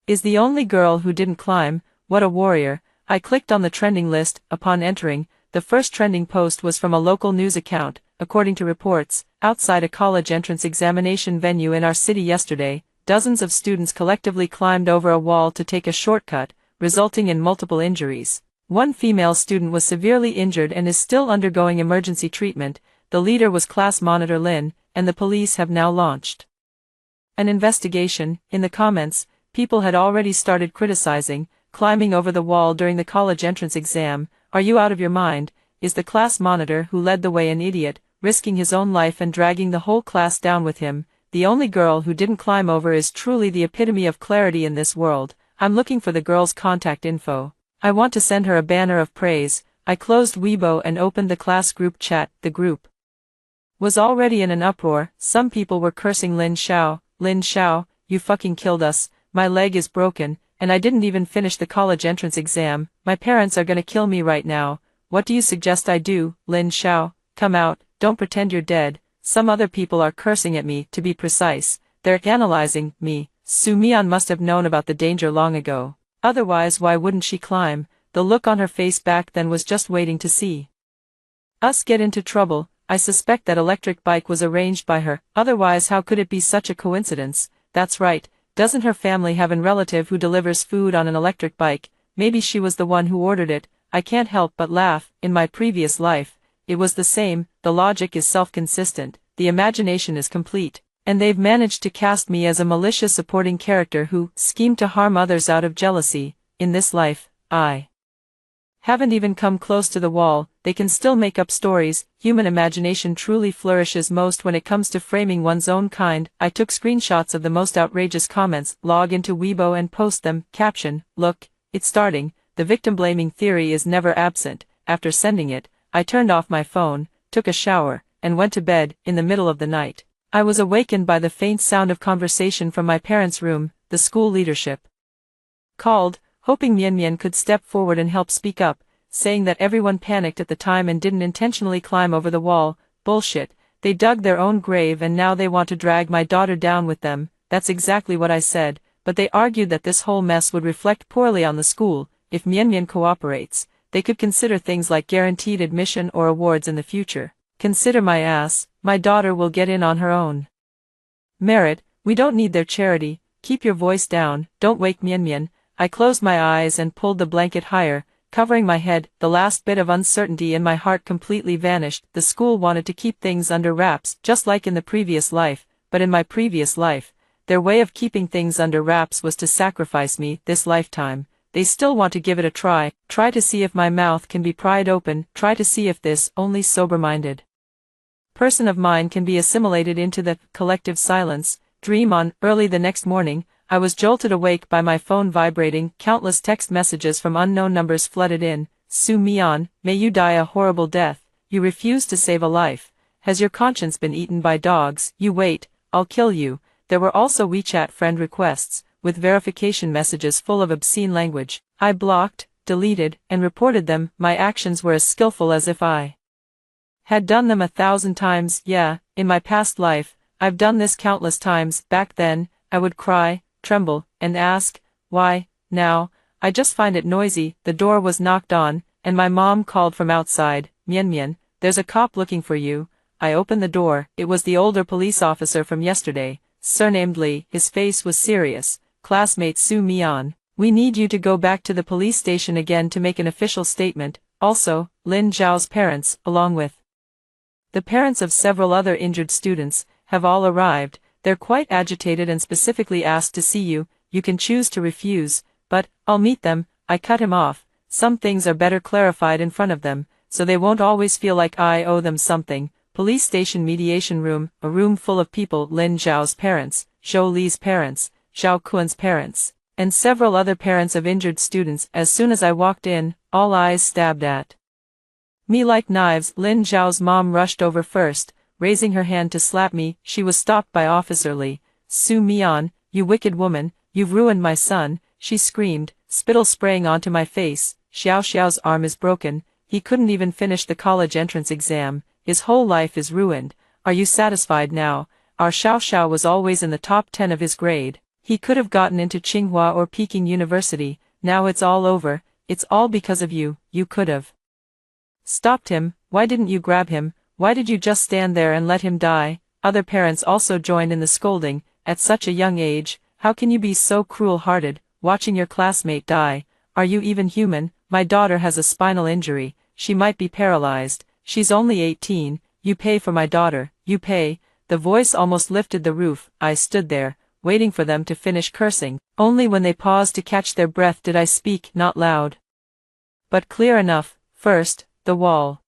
is the only girl who didn't climb? What a warrior. I clicked on the trending list. Upon entering, the first trending post was from a local news account. According to reports, outside a college entrance examination venue in our city yesterday, dozens of students collectively climbed over a wall to take a shortcut, resulting in multiple injuries. One female student was severely injured and is still undergoing emergency treatment. The leader was class monitor Lin, and the police have now launched an investigation. In the comments, people had already started criticizing climbing over the wall during the college entrance exam. Are you out of your mind? Is the class monitor who led the way an idiot, risking his own life and dragging the whole class down with him? The only girl who didn't climb over is truly the epitome of clarity in this world. I'm looking for the girl's contact info. I want to send her a banner of praise. I closed Weibo and opened the class group chat. The group was already in an uproar. Some people were cursing Lin Xiao. Lin Xiao, you fucking killed us. My leg is broken, and I didn't even finish the college entrance exam. My parents are gonna kill me right now. What do you suggest I do? Lin Xiao, come out, don't pretend you're dead. Some other people are cursing at me, to be precise. They're analyzing me. Su Mian must have known about the danger long ago. Otherwise, why wouldn't she climb? The look on her face back then was just waiting to see us get into trouble. I suspect that electric bike was arranged by her. Otherwise, how could it be such a coincidence? That's right. Doesn't her family have a relative who delivers food on an electric bike? Maybe she was the one who ordered it. I can't help but laugh. In my previous life, it was the same. The logic is self-consistent. The imagination is complete. And they've managed to cast me as a malicious supporting character who schemed to harm others out of jealousy. In this life, I haven't even come close to the wall. They can still make up stories. Human imagination truly flourishes most when it comes to framing one's own kind. I took screenshots of the most outrageous comments, log into Weibo and post them. Caption, look, it's starting. The victim-blaming theory is never absent. After sending it, I turned off my phone, took a shower, and went to bed. In the middle of the night, I was awakened by the faint sound of conversation from my parents' room. The school leadership called, hoping Mian Mian could step forward and help speak up, saying that everyone panicked at the time and didn't intentionally climb over the wall. Bullshit. They dug their own grave and now they want to drag my daughter down with them. That's exactly what I said, but they argued that this whole mess would reflect poorly on the school. If Mian cooperates, they could consider things like guaranteed admission or awards in the future. Consider my ass, my daughter will get in on her own merit. We don't need their charity. Keep your voice down, don't wake Mian. I closed my eyes and pulled the blanket higher, covering my head. The last bit of uncertainty in my heart completely vanished. The school wanted to keep things under wraps, just like in the previous life, but in my previous life, their way of keeping things under wraps was to sacrifice me. This lifetime, they still want to give it a try to see if my mouth can be pried open, try to see if this only sober-minded person of mine can be assimilated into the collective silence. Dream on. Early the next morning, I was jolted awake by my phone vibrating. Countless text messages from unknown numbers flooded in. Sue Mian, may you die a horrible death. You refuse to save a life. Has your conscience been eaten by dogs? You wait, I'll kill you. There were also WeChat friend requests, with verification messages full of obscene language. I blocked, deleted, and reported them. My actions were as skillful as if I had done them 1,000 times. Yeah, in my past life, I've done this countless times. Back then, I would cry, tremble, and ask, why? Now, I just find it noisy. The door was knocked on, and my mom called from outside. Mian, there's a cop looking for you. I opened the door. It was the older police officer from yesterday, surnamed Lee. His face was serious. Classmate Sue Mian, we need you to go back to the police station again to make an official statement. Also, Lin Zhao's parents, along with the parents of several other injured students, have all arrived. They're quite agitated and specifically asked to see you. You can choose to refuse, but I'll meet them. I cut him off. Some things are better clarified in front of them, so they won't always feel like I owe them something. Police station mediation room, a room full of people. Lin Zhao's parents, Zhou Li's parents, Zhao Kuan's parents, and several other parents of injured students. As soon as I walked in, all eyes stabbed at me like knives. Lin Zhao's mom rushed over first, raising her hand to slap me. She was stopped by Officer Li. Sue Mian, you wicked woman, you've ruined my son, she screamed, spittle spraying onto my face. Xiao's arm is broken. He couldn't even finish the college entrance exam. His whole life is ruined. Are you satisfied now? Our Xiao was always in the top 10 of his grade. He could have gotten into Tsinghua or Peking University. Now it's all over. It's all because of you. You could have stopped him. Why didn't you grab him? Why did you just stand there and let him die? Other parents also joined in the scolding. At such a young age, how can you be so cruel-hearted, watching your classmate die? Are you even human? My daughter has a spinal injury. She might be paralyzed. She's only 18. You pay for my daughter. You pay. The voice almost lifted the roof. I stood there, waiting for them to finish cursing. Only when they paused to catch their breath did I speak, not loud, but clear enough. First, the wall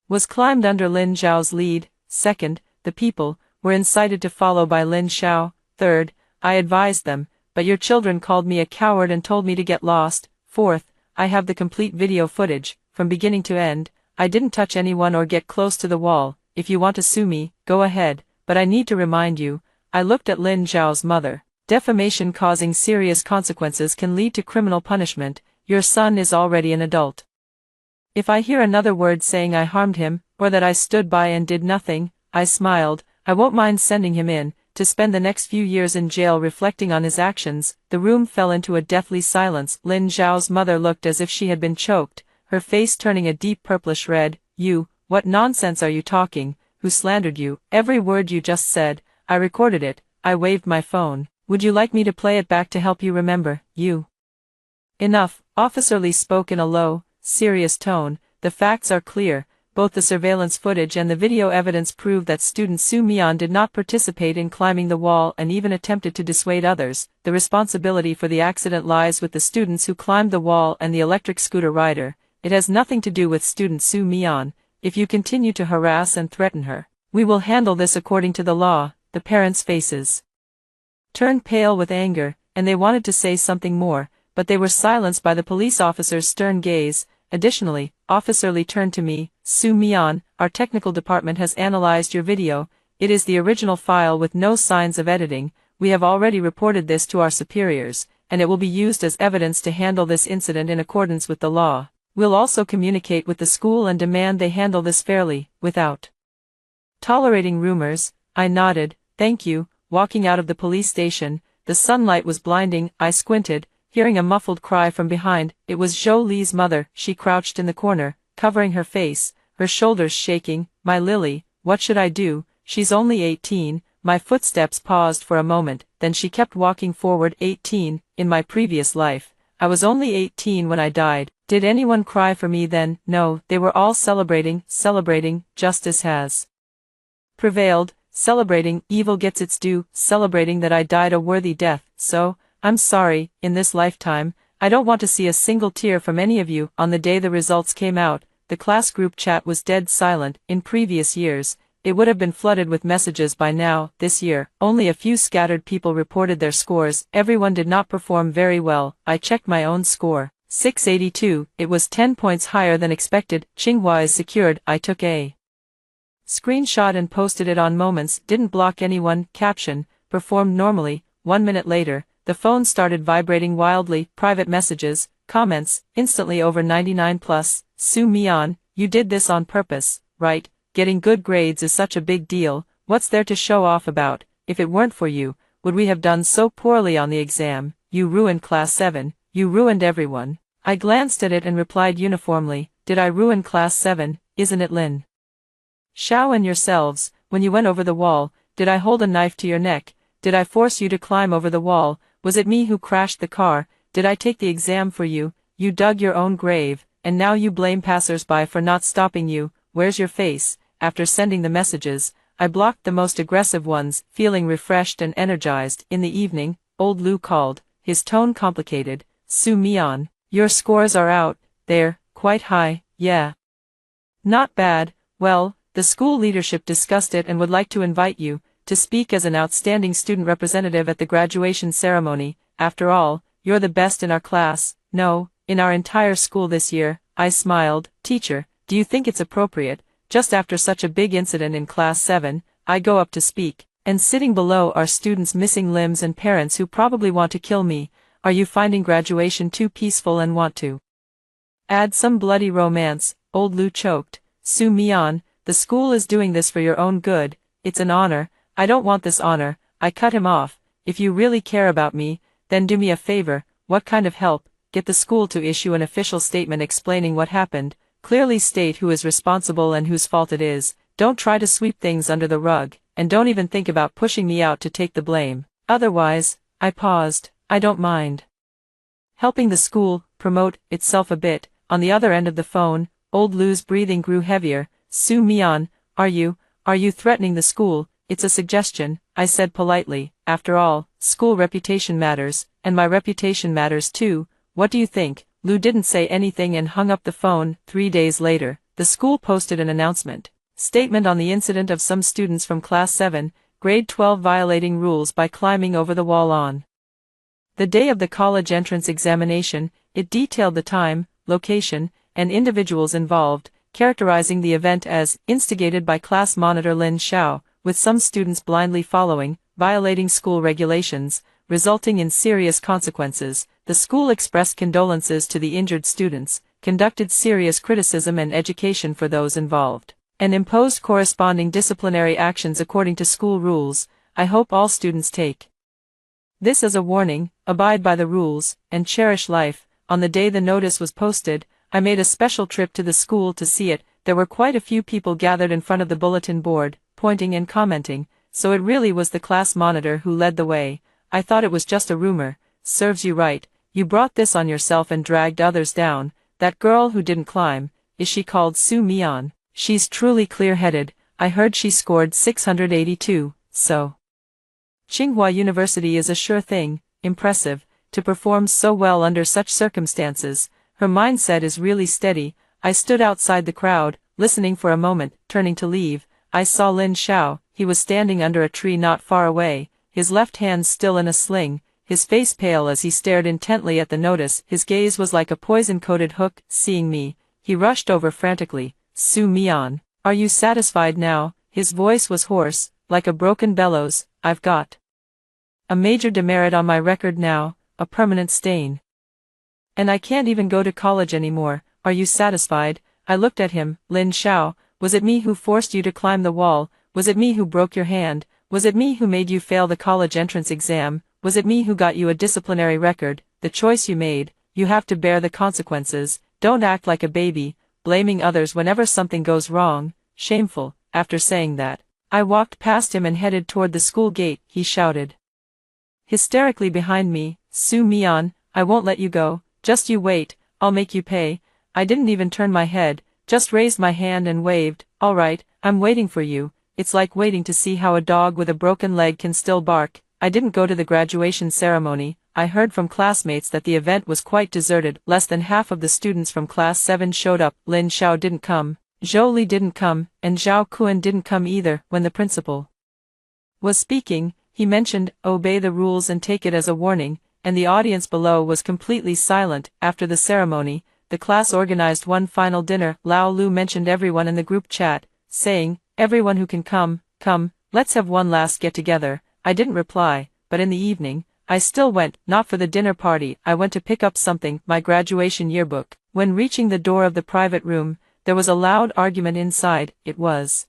was climbed under Lin Zhao's lead. Second, the people were incited to follow by Lin Zhao. Third, I advised them, but your children called me a coward and told me to get lost. Fourth, I have the complete video footage, from beginning to end. I didn't touch anyone or get close to the wall. If you want to sue me, go ahead, but I need to remind you. I looked at Lin Zhao's mother. Defamation causing serious consequences can lead to criminal punishment. Your son is already an adult. If I hear another word saying I harmed him, or that I stood by and did nothing, I smiled, I won't mind sending him in, to spend the next few years in jail reflecting on his actions. The room fell into a deathly silence. Lin Zhao's mother looked as if she had been choked, her face turning a deep purplish red. You, what nonsense are you talking? Who slandered you? Every word you just said. I recorded it. I waved my phone. Would you like me to play it back to help you remember? You. Enough. Officer Lee spoke in a low, serious tone. The facts are clear. Both the surveillance footage and the video evidence prove that student Sue Mian did not participate in climbing the wall and even attempted to dissuade others. The responsibility for the accident lies with the students who climbed the wall and the electric scooter rider. It has nothing to do with student Sue Mian. If you continue to harass and threaten her, we will handle this according to the law. The parents' faces turned pale with anger, and they wanted to say something more, but they were silenced by the police officer's stern gaze. Additionally, Officer Lee turned to me. Sue Mian, our technical department has analyzed your video. It is the original file with no signs of editing. We have already reported this to our superiors, and it will be used as evidence to handle this incident in accordance with the law. We'll also communicate with the school and demand they handle this fairly, without tolerating rumors. I nodded, thank you. Walking out of the police station, the sunlight was blinding. I squinted, hearing a muffled cry from behind. It was Zhou Li's mother. She crouched in the corner, covering her face, her shoulders shaking. My Lily, what should I do? She's only 18. My footsteps paused for a moment, then she kept walking forward. 18, in my previous life. I was only 18 when I died. Did anyone cry for me then? No, they were all celebrating. Justice has prevailed, celebrating, evil gets its due, celebrating that I died a worthy death. So, I'm sorry, in this lifetime, I don't want to see a single tear from any of you. On the day the results came out, the class group chat was dead silent. In previous years, it would have been flooded with messages by now. This year, only a few scattered people reported their scores. Everyone did not perform very well. I checked my own score. 682, it was 10 points higher than expected. Tsinghua is secured. I took a screenshot and posted it on Moments. Didn't block anyone. Caption, performed normally. 1 minute later, the phone started vibrating wildly. Private messages, comments, instantly over 99 plus. Su Mian, you did this on purpose, right? Getting good grades is such a big deal. What's there to show off about? If it weren't for you, would we have done so poorly on the exam? You ruined class 7. You ruined everyone. I glanced at it and replied uniformly, did I ruin class 7, isn't it Lin Xiao and yourselves? When you went over the wall, did I hold a knife to your neck? Did I force you to climb over the wall? Was it me who crashed the car? Did I take the exam for you? You dug your own grave, and now you blame passers-by for not stopping you. Where's your face? After sending the messages, I blocked the most aggressive ones, feeling refreshed and energized. In the evening, old Lu called, his tone complicated. Su Mian, your scores are out. They're quite high. Yeah. Not bad. Well, the school leadership discussed it and would like to invite you to speak as an outstanding student representative at the graduation ceremony. After all, you're the best in our class. No, in our entire school this year. I smiled. Teacher, do you think it's appropriate, just after such a big incident in class 7, I go up to speak, and sitting below are students missing limbs and parents who probably want to kill me? Are you finding graduation too peaceful and want to add some bloody romance? Old Lu choked. Su Mian, the school is doing this for your own good. It's an honor. I don't want this honor. I cut him off. If you really care about me, then do me a favor. What kind of help? Get the school to issue an official statement explaining what happened. Clearly state who is responsible and whose fault it is. Don't try to sweep things under the rug, and don't even think about pushing me out to take the blame. Otherwise, I paused. I don't mind helping the school promote itself a bit. On the other end of the phone, old Lu's breathing grew heavier. Su Mian, are you threatening the school? It's a suggestion, I said politely. After all, school reputation matters, and my reputation matters too. What do you think? Lu didn't say anything and hung up the phone. 3 days later, the school posted an announcement. Statement on the incident of some students from class 7, grade 12 violating rules by climbing over the wall on the day of the college entrance examination. It detailed the time, location, and individuals involved, characterizing the event as instigated by class monitor Lin Xiao, with some students blindly following, violating school regulations, resulting in serious consequences. The school expressed condolences to the injured students, conducted serious criticism and education for those involved, and imposed corresponding disciplinary actions according to school rules. I hope all students take this as a warning, abide by the rules, and cherish life. On the day the notice was posted, I made a special trip to the school to see it. There were quite a few people gathered in front of the bulletin board, pointing and commenting, so it really was the class monitor who led the way. I thought it was just a rumor. Serves you right. You brought this on yourself and dragged others down. That girl who didn't climb, is she called Su Mian? She's truly clear-headed. I heard she scored 682, so Tsinghua University is a sure thing. Impressive, to perform so well under such circumstances. Her mindset is really steady. I stood outside the crowd, listening for a moment. Turning to leave, I saw Lin Xiao. He was standing under a tree not far away, his left hand still in a sling, his face pale as he stared intently at the notice. His gaze was like a poison-coated hook. Seeing me, he rushed over frantically. Su Mian, are you satisfied now? His voice was hoarse, like a broken bellows. I've got a major demerit on my record now, a permanent stain. And I can't even go to college anymore. Are you satisfied? I looked at him. Lin Xiao, was it me who forced you to climb the wall? Was it me who broke your hand? Was it me who made you fail the college entrance exam? Was it me who got you a disciplinary record? The choice you made, you have to bear the consequences. Don't act like a baby, blaming others whenever something goes wrong. Shameful." After saying that, I walked past him and headed toward the school gate. He shouted hysterically behind me, "Sue Mian, I won't let you go. Just you wait, I'll make you pay." I didn't even turn my head, just raised my hand and waved. "All right, I'm waiting for you." It's like waiting to see how a dog with a broken leg can still bark. I didn't go to the graduation ceremony. I heard from classmates that the event was quite deserted. Less than half of the students from class 7 showed up. Lin Xiao didn't come, Zhou Li didn't come, and Zhao Kuan didn't come either. When the principal was speaking, he mentioned, "Obey the rules and take it as a warning," and the audience below was completely silent. After the ceremony, the class organized one final dinner. Lao Lu mentioned everyone in the group chat, saying, "Everyone who can come, come, let's have one last get-together." I didn't reply, but in the evening, I still went, not for the dinner party. I went to pick up something, my graduation yearbook. When reaching the door of the private room, there was a loud argument inside. It was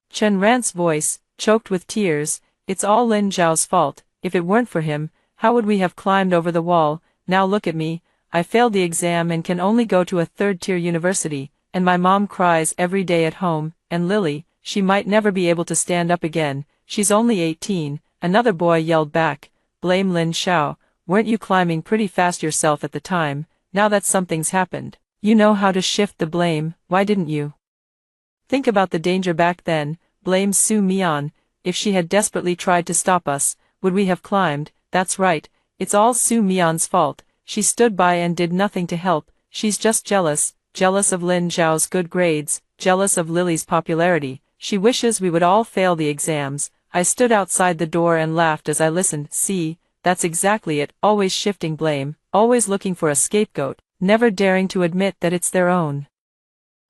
Chen Ran's voice, choked with tears. "It's all Lin Zhao's fault. If it weren't for him, how would we have climbed over the wall? Now look at me. I failed the exam and can only go to a third-tier university, and my mom cries every day at home, and Lily, she might never be able to stand up again. She's only 18, another boy yelled back. "Blame Lin Xiao, weren't you climbing pretty fast yourself at the time? Now that something's happened, you know how to shift the blame. Why didn't you think about the danger back then? Blame Sue Mian. If she had desperately tried to stop us, would we have climbed?" "That's right, it's all Sue Mian's fault. She stood by and did nothing to help. She's just jealous, jealous of Lin Zhao's good grades, jealous of Lily's popularity. She wishes we would all fail the exams." I stood outside the door and laughed as I listened. "See, that's exactly it, always shifting blame, always looking for a scapegoat, never daring to admit that it's their own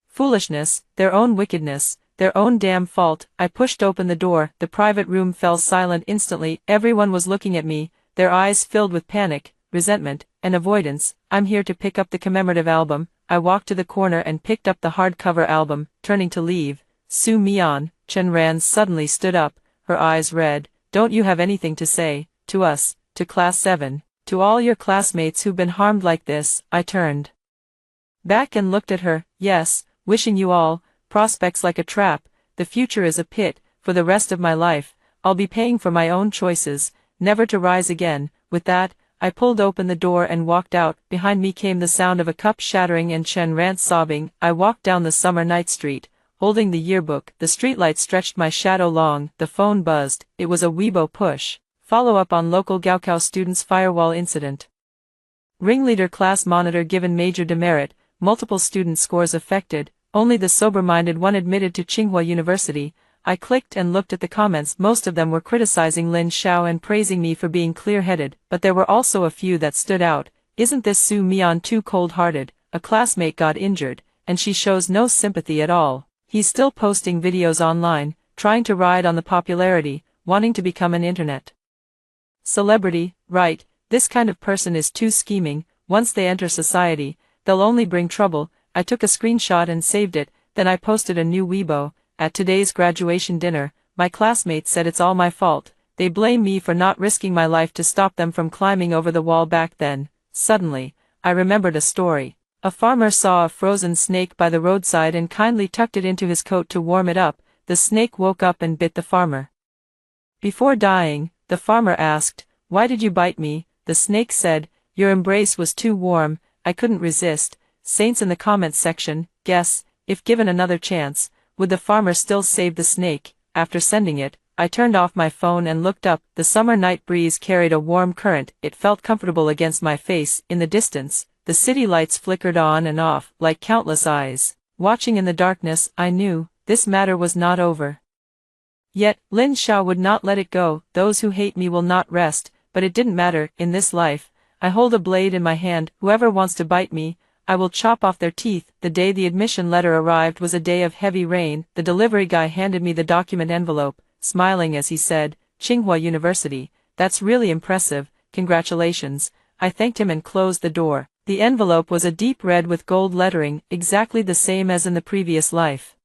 foolishness, their own wickedness, their own damn fault." I pushed open the door. The private room fell silent instantly. Everyone was looking at me, their eyes filled with panic, resentment, and avoidance. "I'm here to pick up the commemorative album." I walked to the corner and picked up the hardcover album. Turning to leave, "Sue Mian," Chen Ran suddenly stood up, her eyes red. "Don't you have anything to say, to us, to class 7, to all your classmates who've been harmed like this?" I turned back and looked at her. "Yes, wishing you all prospects like a trap. The future is a pit. For the rest of my life, I'll be paying for my own choices, never to rise again." With that, I pulled open the door and walked out. Behind me came the sound of a cup shattering and Chen Ran sobbing. I walked down the summer night street, holding the yearbook. The streetlight stretched my shadow long. The phone buzzed. It was a Weibo push. Follow up on local Gaokao students' firewall incident. Ringleader class monitor given major demerit, multiple student scores affected, only the sober-minded one admitted to Tsinghua University. I clicked and looked at the comments. Most of them were criticizing Lin Xiao and praising me for being clear-headed, but there were also a few that stood out. "Isn't this Sue Mian too cold-hearted? A classmate got injured, and she shows no sympathy at all." He's still posting videos online, trying to ride on the popularity, wanting to become an internet celebrity. Right, this kind of person is too scheming. Once they enter society, they'll only bring trouble. I took a screenshot and saved it, then I posted a new Weibo. "At today's graduation dinner, my classmates said it's all my fault. They blame me for not risking my life to stop them from climbing over the wall back then." Suddenly, I remembered a story. A farmer saw a frozen snake by the roadside and kindly tucked it into his coat to warm it up. The snake woke up and bit the farmer. Before dying, the farmer asked, "Why did you bite me?" The snake said, "Your embrace was too warm, I couldn't resist." Saints in the comments section, guess, if given another chance, would the farmer still save the snake? After sending it, I turned off my phone and looked up. The summer night breeze carried a warm current. It felt comfortable against my face. In the distance, the city lights flickered on and off, like countless eyes watching in the darkness. I knew, this matter was not over. Yet, Lin Xiao would not let it go. "Those who hate me will not rest," but it didn't matter. In this life, I hold a blade in my hand. Whoever wants to bite me, I will chop off their teeth. The day the admission letter arrived was a day of heavy rain. The delivery guy handed me the document envelope, smiling as he said, "Tsinghua University, that's really impressive, congratulations." I thanked him and closed the door. The envelope was a deep red with gold lettering, exactly the same as in the previous life.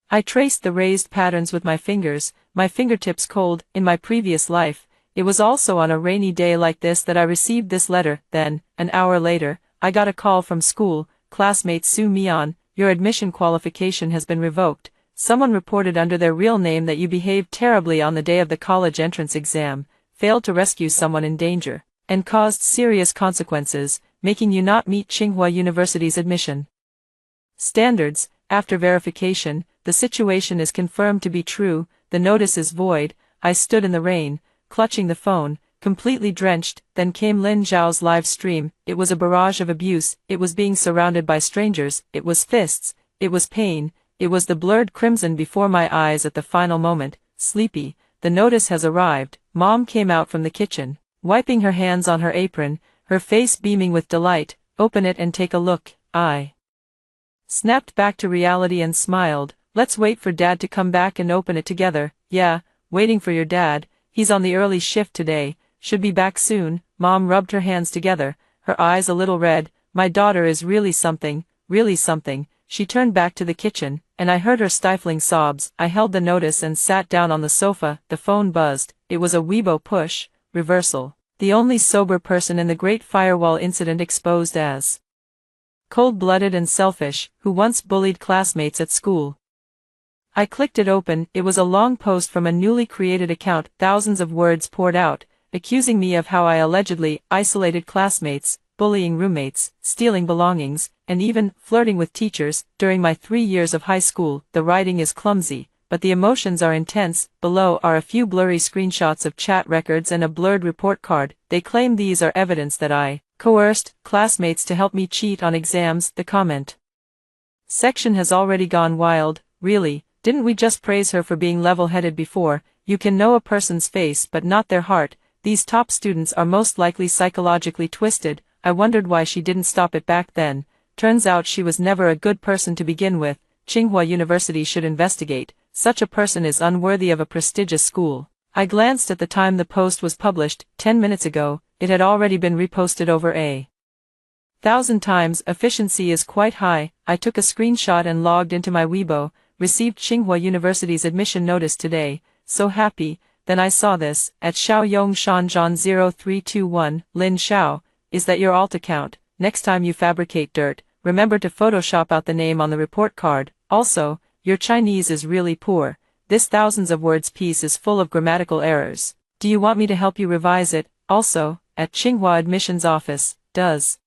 I traced the raised patterns with my fingers, my fingertips cold. In my previous life, It was also on a rainy day like this that I received this letter. Then, an hour later, I got a call from school. Classmate Su Mian, your admission qualification has been revoked. Someone reported under their real name that you behaved terribly on the day of the college entrance exam, failed to rescue someone in danger, and caused serious consequences, making you not meet Tsinghua University's admission standards. After verification, the situation is confirmed to be true. The notice is void. I stood in the rain, clutching the phone, completely drenched. Then came Lin Zhao's live stream. It was a barrage of abuse. It was being surrounded by strangers. It was fists. It was pain. It was the blurred crimson before my eyes at the final moment. Sleepy. The notice has arrived. Mom came out from the kitchen, wiping her hands on her apron, her face beaming with delight. Open it and take a look. I snapped back to reality and smiled. Let's wait for Dad to come back and open it together. Yeah, waiting for your dad. He's on the early shift today. Should be back soon. Mom rubbed her hands together, her eyes a little red. My daughter is really something, really something. She turned back to the kitchen, and I heard her stifling sobs. I held the notice and sat down on the sofa. The phone buzzed. It was a Weibo push, reversal. The only sober person in the Great Firewall incident exposed as cold-blooded and selfish, who once bullied classmates at school. I clicked it open. It was a long post from a newly created account. Thousands of words poured out, accusing me of how I allegedly isolated classmates, bullying roommates, stealing belongings, and even flirting with teachers during my 3 years of high school. The writing is clumsy, but the emotions are intense. Below are a few blurry screenshots of chat records and a blurred report card. They claim these are evidence that I coerced classmates to help me cheat on exams. The comment section has already gone wild. Really, didn't we just praise her for being level-headed before? You can know a person's face but not their heart. These top students are most likely psychologically twisted. I wondered why she didn't stop it back then. Turns out she was never a good person to begin with. Tsinghua University should investigate. Such a person is unworthy of a prestigious school. I glanced at the time the post was published. 10 minutes ago, it had already been reposted over 1,000 times. Efficiency is quite high. I took a screenshot and logged into my Weibo. Received Tsinghua University's admission notice today. So happy. Then I saw this, at Xiaoyong Shanzhan 0321, Lin Xiao, is that your alt account? Next time you fabricate dirt, remember to Photoshop out the name on the report card. Also, your Chinese is really poor. This thousands of words piece is full of grammatical errors. Do you want me to help you revise it? Also, at Tsinghua admissions office, does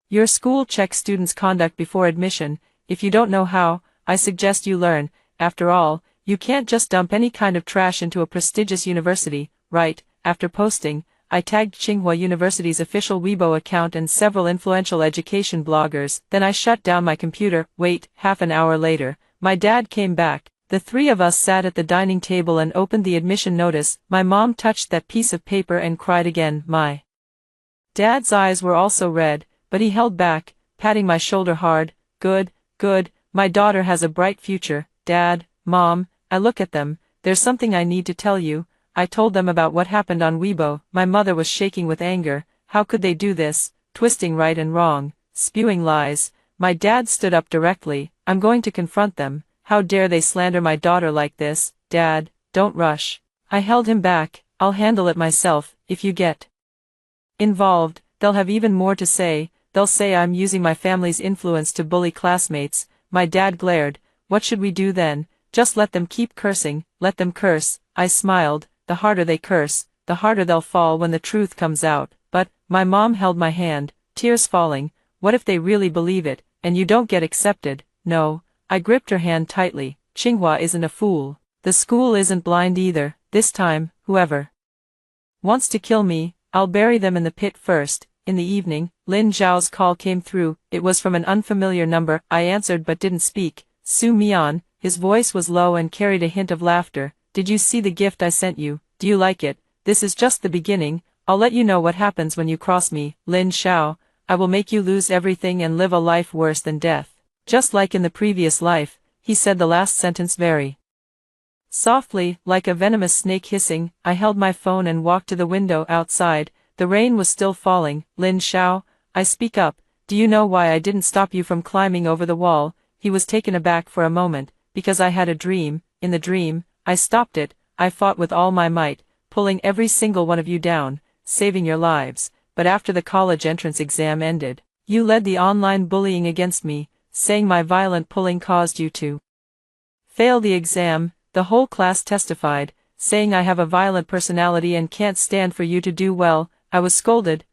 your school check students' conduct before admission? If you don't know how, I suggest you learn. After all, you can't just dump any kind of trash into a prestigious university, right? After posting, I tagged Tsinghua University's official Weibo account and several influential education bloggers. Then I shut down my computer. Wait, half an hour later, my dad came back. The three of us sat at the dining table and opened the admission notice. My mom touched that piece of paper and cried again. My dad's eyes were also red, but he held back, patting my shoulder hard. Good, good, my daughter has a bright future. Dad, Mom, I look at them. There's something I need to tell you. I told them about what happened on Weibo. My mother was shaking with anger. How could they do this? Twisting right and wrong, spewing lies. My dad stood up directly. I'm going to confront them. How dare they slander my daughter like this? Dad, don't rush. I held him back. I'll handle it myself. If you get involved, they'll have even more to say. They'll say I'm using my family's influence to bully classmates. My dad glared. What should we do then? Just let them keep cursing. Let them curse. I smiled. The harder they curse, the harder they'll fall when the truth comes out. But, my mom held my hand, tears falling. What if they really believe it, and you don't get accepted? No. I gripped her hand tightly. Tsinghua isn't a fool. The school isn't blind either. This time, whoever wants to kill me, I'll bury them in the pit first. In the evening, Lin Zhao's call came through. It was from an unfamiliar number. I answered but didn't speak. Su Mian. His voice was low and carried a hint of laughter. Did you see the gift I sent you? Do you like it? This is just the beginning. I'll let you know what happens when you cross me. Lin Xiao, I will make you lose everything and live a life worse than death. Just like in the previous life. He said the last sentence very softly, like a venomous snake hissing. I held my phone and walked to the window outside. The rain was still falling. Lin Xiao, I speak up. Do you know why I didn't stop you from climbing over the wall? He was taken aback for a moment. Because I had a dream. In the dream, I stopped it. I fought with all my might, pulling every single one of you down, saving your lives, but after the college entrance exam ended, you led the online bullying against me, saying my violent pulling caused you to fail the exam. The whole class testified, saying I have a violent personality and can't stand for you to do well. I was scolded,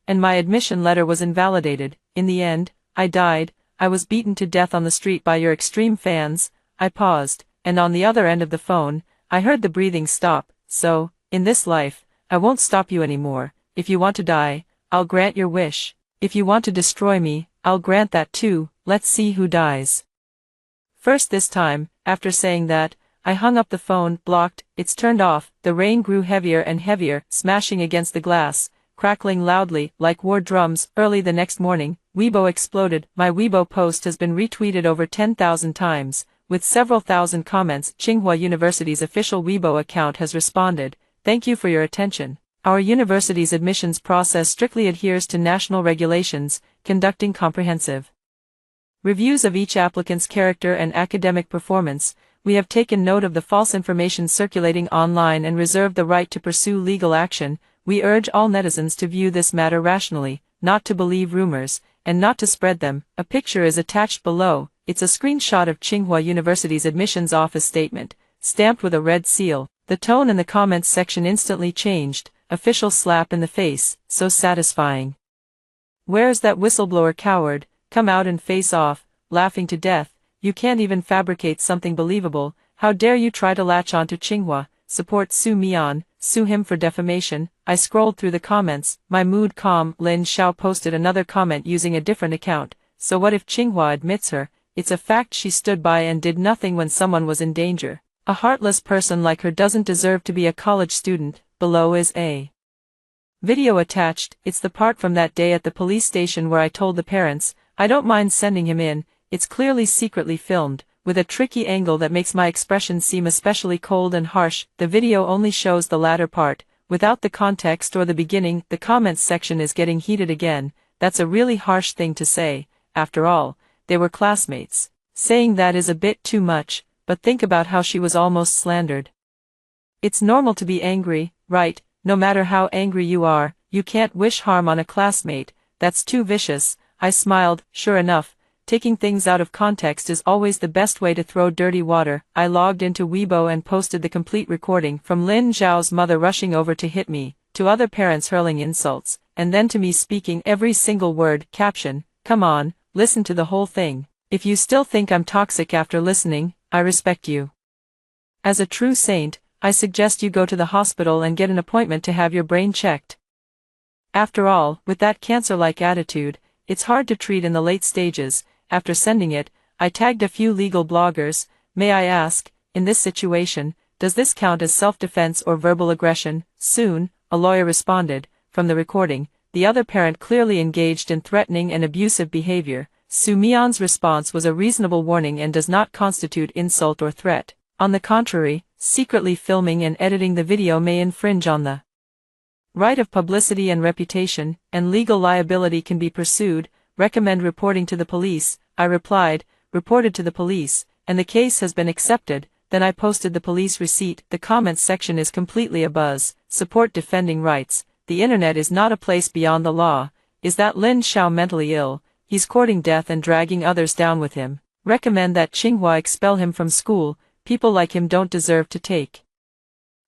and my admission letter was invalidated. In the end, I died. I was beaten to death on the street by your extreme fans. I paused, and on the other end of the phone, I heard the breathing stop. So, in this life, I won't stop you anymore. If you want to die, I'll grant your wish. If you want to destroy me, I'll grant that too. Let's see who dies first this time. After saying that, I hung up the phone, blocked. It's turned off. The rain grew heavier and heavier, smashing against the glass, crackling loudly, like war drums. Early the next morning, Weibo exploded. My Weibo post has been retweeted over 10,000 times, with several thousand comments. Tsinghua University's official Weibo account has responded, "Thank you for your attention. Our university's admissions process strictly adheres to national regulations, conducting comprehensive reviews of each applicant's character and academic performance. We have taken note of the false information circulating online and reserve the right to pursue legal action. We urge all netizens to view this matter rationally, not to believe rumors, and not to spread them." A picture is attached below. It's a screenshot of Tsinghua University's admissions office statement, stamped with a red seal. The tone in the comments section instantly changed. Official slap in the face, so satisfying. "Where's that whistleblower coward? Come out and face off," laughing to death. "You can't even fabricate something believable. How dare you try to latch onto Tsinghua? Support Su Mian, sue him for defamation." I scrolled through the comments, my mood calm. Lin Xiao posted another comment using a different account. "So what if Tsinghua admits her? It's a fact she stood by and did nothing when someone was in danger. A heartless person like her doesn't deserve to be a college student." Below is a video attached. It's the part from that day at the police station where I told the parents, I don't mind sending him in. It's clearly secretly filmed, with a tricky angle that makes my expression seem especially cold and harsh. The video only shows the latter part, without the context or the beginning. The comments section is getting heated again. That's a really harsh thing to say. After all, they were classmates. Saying that is a bit too much, but think about how she was almost slandered. It's normal to be angry, right? No matter how angry you are, you can't wish harm on a classmate. That's too vicious. I smiled. Sure enough, taking things out of context is always the best way to throw dirty water. I logged into Weibo and posted the complete recording, from Lin Zhao's mother rushing over to hit me, to other parents hurling insults, and then to me speaking every single word. Caption: "Come on, listen to the whole thing. If you still think I'm toxic after listening, I respect you. As a true saint, I suggest you go to the hospital and get an appointment to have your brain checked. After all, with that cancer-like attitude, it's hard to treat in the late stages." After sending it, I tagged a few legal bloggers. "May I ask, in this situation, does this count as self-defense or verbal aggression?" Soon, a lawyer responded. From the recording, the other parent clearly engaged in threatening and abusive behavior. Su Mian's response was a reasonable warning and does not constitute insult or threat. On the contrary, secretly filming and editing the video may infringe on the right of publicity and reputation, and legal liability can be pursued. Recommend reporting to the police. I replied, reported to the police, and the case has been accepted. Then I posted the police receipt. The comments section is completely abuzz. Support defending rights. The internet is not a place beyond the law. Is that Lin Xiao mentally ill? He's courting death and dragging others down with him. Recommend that Tsinghua expel him from school. People like him don't deserve to take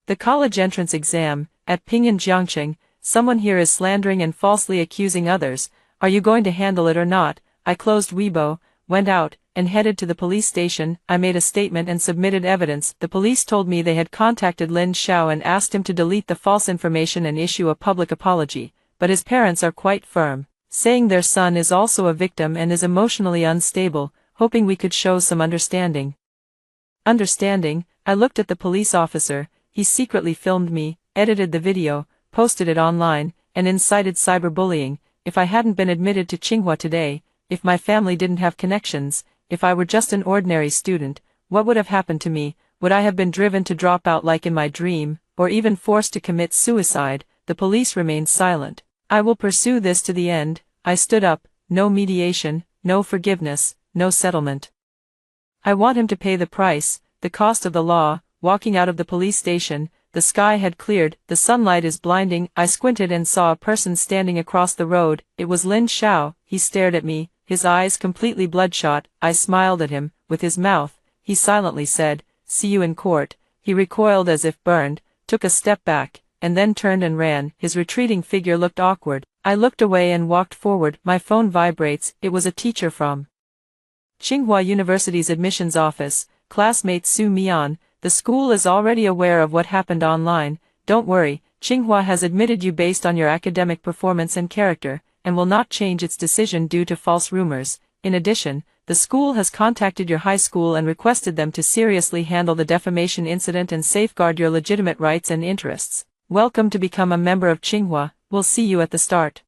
the college entrance exam. At Pinyin Jiangqing, someone here is slandering and falsely accusing others. Are you going to handle it or not? I closed Weibo, went out, and headed to the police station. I made a statement and submitted evidence. The police told me they had contacted Lin Xiao and asked him to delete the false information and issue a public apology, but his parents are quite firm, saying their son is also a victim and is emotionally unstable, hoping we could show some understanding. I looked at the police officer. He secretly filmed me, edited the video, posted it online, and incited cyberbullying. If I hadn't been admitted to Tsinghua today, if my family didn't have connections, if I were just an ordinary student, what would have happened to me? Would I have been driven to drop out like in my dream, or even forced to commit suicide? The police remained silent. I will pursue this to the end. I stood up. No mediation, no forgiveness, no settlement. I want him to pay the price, the cost of the law. walking out of the police station. The sky had cleared, the sunlight is blinding. I squinted and saw a person standing across the road. It was Lin Xiao. He stared at me, his eyes completely bloodshot. I smiled at him. With his mouth, he silently said, "See you in court." He recoiled as if burned, took a step back, and then turned and ran. His retreating figure looked awkward. I looked away and walked forward. My phone vibrates. It was a teacher from Tsinghua University's admissions office. "Classmate Su Mian, the school is already aware of what happened online. Don't worry, Tsinghua has admitted you based on your academic performance and character, and will not change its decision due to false rumors. In addition, the school has contacted your high school and requested them to seriously handle the defamation incident and safeguard your legitimate rights and interests. Welcome to become a member of Tsinghua. We'll see you at the start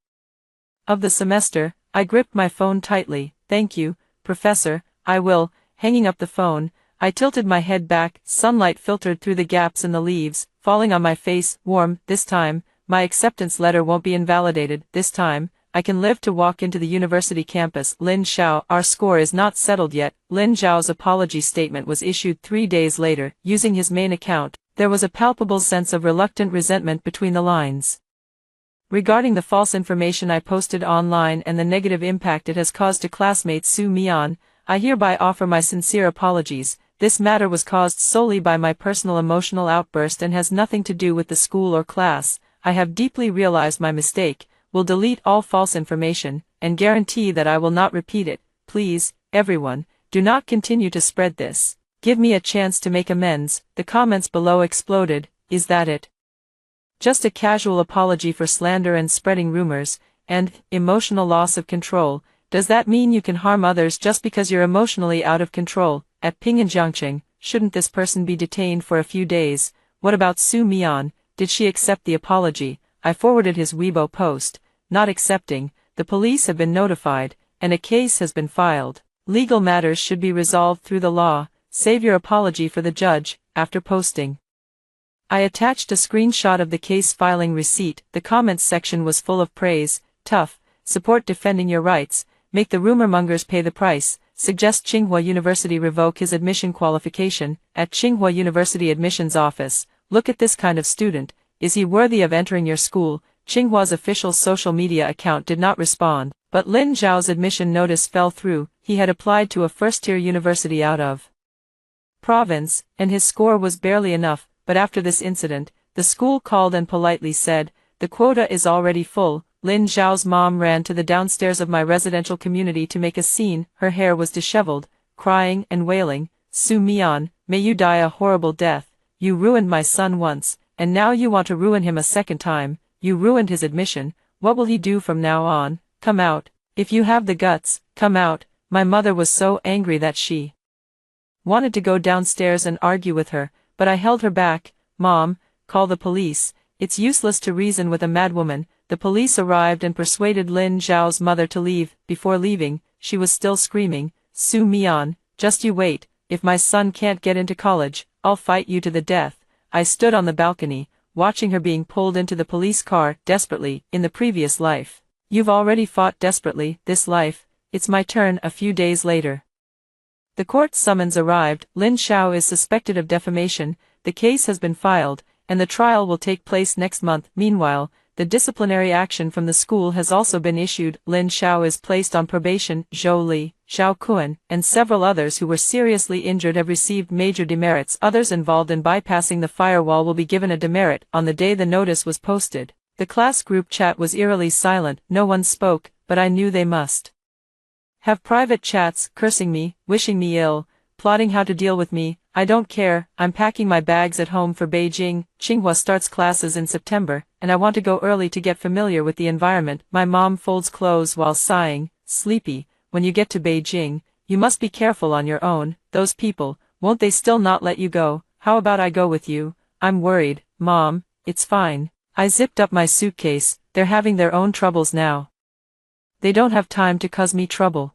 of the semester." I gripped my phone tightly. "Thank you, Professor, I will." Hanging up the phone, I tilted my head back. Sunlight filtered through the gaps in the leaves, falling on my face, warm. This time, my acceptance letter won't be invalidated. This time, I can live to walk into the university campus. Lin Xiao, our score is not settled yet. Lin Xiao's apology statement was issued 3 days later. Using his main account, there was a palpable sense of reluctant resentment between the lines. Regarding the false information I posted online and the negative impact it has caused to classmate Su Mian, I hereby offer my sincere apologies. This matter was caused solely by my personal emotional outburst and has nothing to do with the school or class. I have deeply realized my mistake, will delete all false information, and guarantee that I will not repeat it. Please, everyone, do not continue to spread this. Give me a chance to make amends. The comments below exploded. Is that it? Just a casual apology for slander and spreading rumors, and emotional loss of control. Does that mean you can harm others just because you're emotionally out of control? At Ping'an, shouldn't this person be detained for a few days? What about Su Mian? Did she accept the apology? I forwarded his Weibo post. Not accepting. The police have been notified, and a case has been filed. Legal matters should be resolved through the law. Save your apology for the judge. After posting, I attached a screenshot of the case filing receipt. The comments section was full of praise. Tough. Support defending your rights. Make the rumor mongers pay the price. Suggest Tsinghua University revoke his admission qualification. At Tsinghua University admissions office, look at this kind of student. Is he worthy of entering your school? Tsinghua's official social media account did not respond, but Lin Zhao's admission notice fell through. He had applied to a first-tier university out of province, and his score was barely enough. But after this incident, the school called and politely said, "The quota is already full." Lin Zhao's mom ran to the downstairs of my residential community to make a scene. Her hair was disheveled, crying and wailing. "Su Mian, may you die a horrible death. You ruined my son once, and now you want to ruin him a second time. You ruined his admission. What will he do from now on? Come out. If you have the guts, come out." My mother was so angry that she wanted to go downstairs and argue with her, but I held her back. "Mom, call the police. It's useless to reason with a madwoman." The police arrived and persuaded Lin Zhao's mother to leave. Before leaving, she was still screaming, "Su Mian, just you wait. If my son can't get into college, I'll fight you to the death." I stood on the balcony, watching her being pulled into the police car, desperately. In the previous life, you've already fought desperately. This life, it's my turn. A few days later, the court summons arrived. Lin Xiao is suspected of defamation. The case has been filed, and the trial will take place next month. Meanwhile, the disciplinary action from the school has also been issued. Lin Xiao is placed on probation. Zhou Li, Xiao Kuan, and several others who were seriously injured have received major demerits. Others involved in bypassing the firewall will be given a demerit. On the day the notice was posted, the class group chat was eerily silent. No one spoke, but I knew they must have private chats, cursing me, wishing me ill, plotting how to deal with me. I don't care. I'm packing my bags at home for Beijing. Tsinghua starts classes in September, and I want to go early to get familiar with the environment. My mom folds clothes while sighing, sleepy. When you get to Beijing, you must be careful on your own. Those people, won't they still not let you go? How about I go with you? I'm worried. Mom, it's fine. I zipped up my suitcase. They're having their own troubles now. They don't have time to cause me trouble.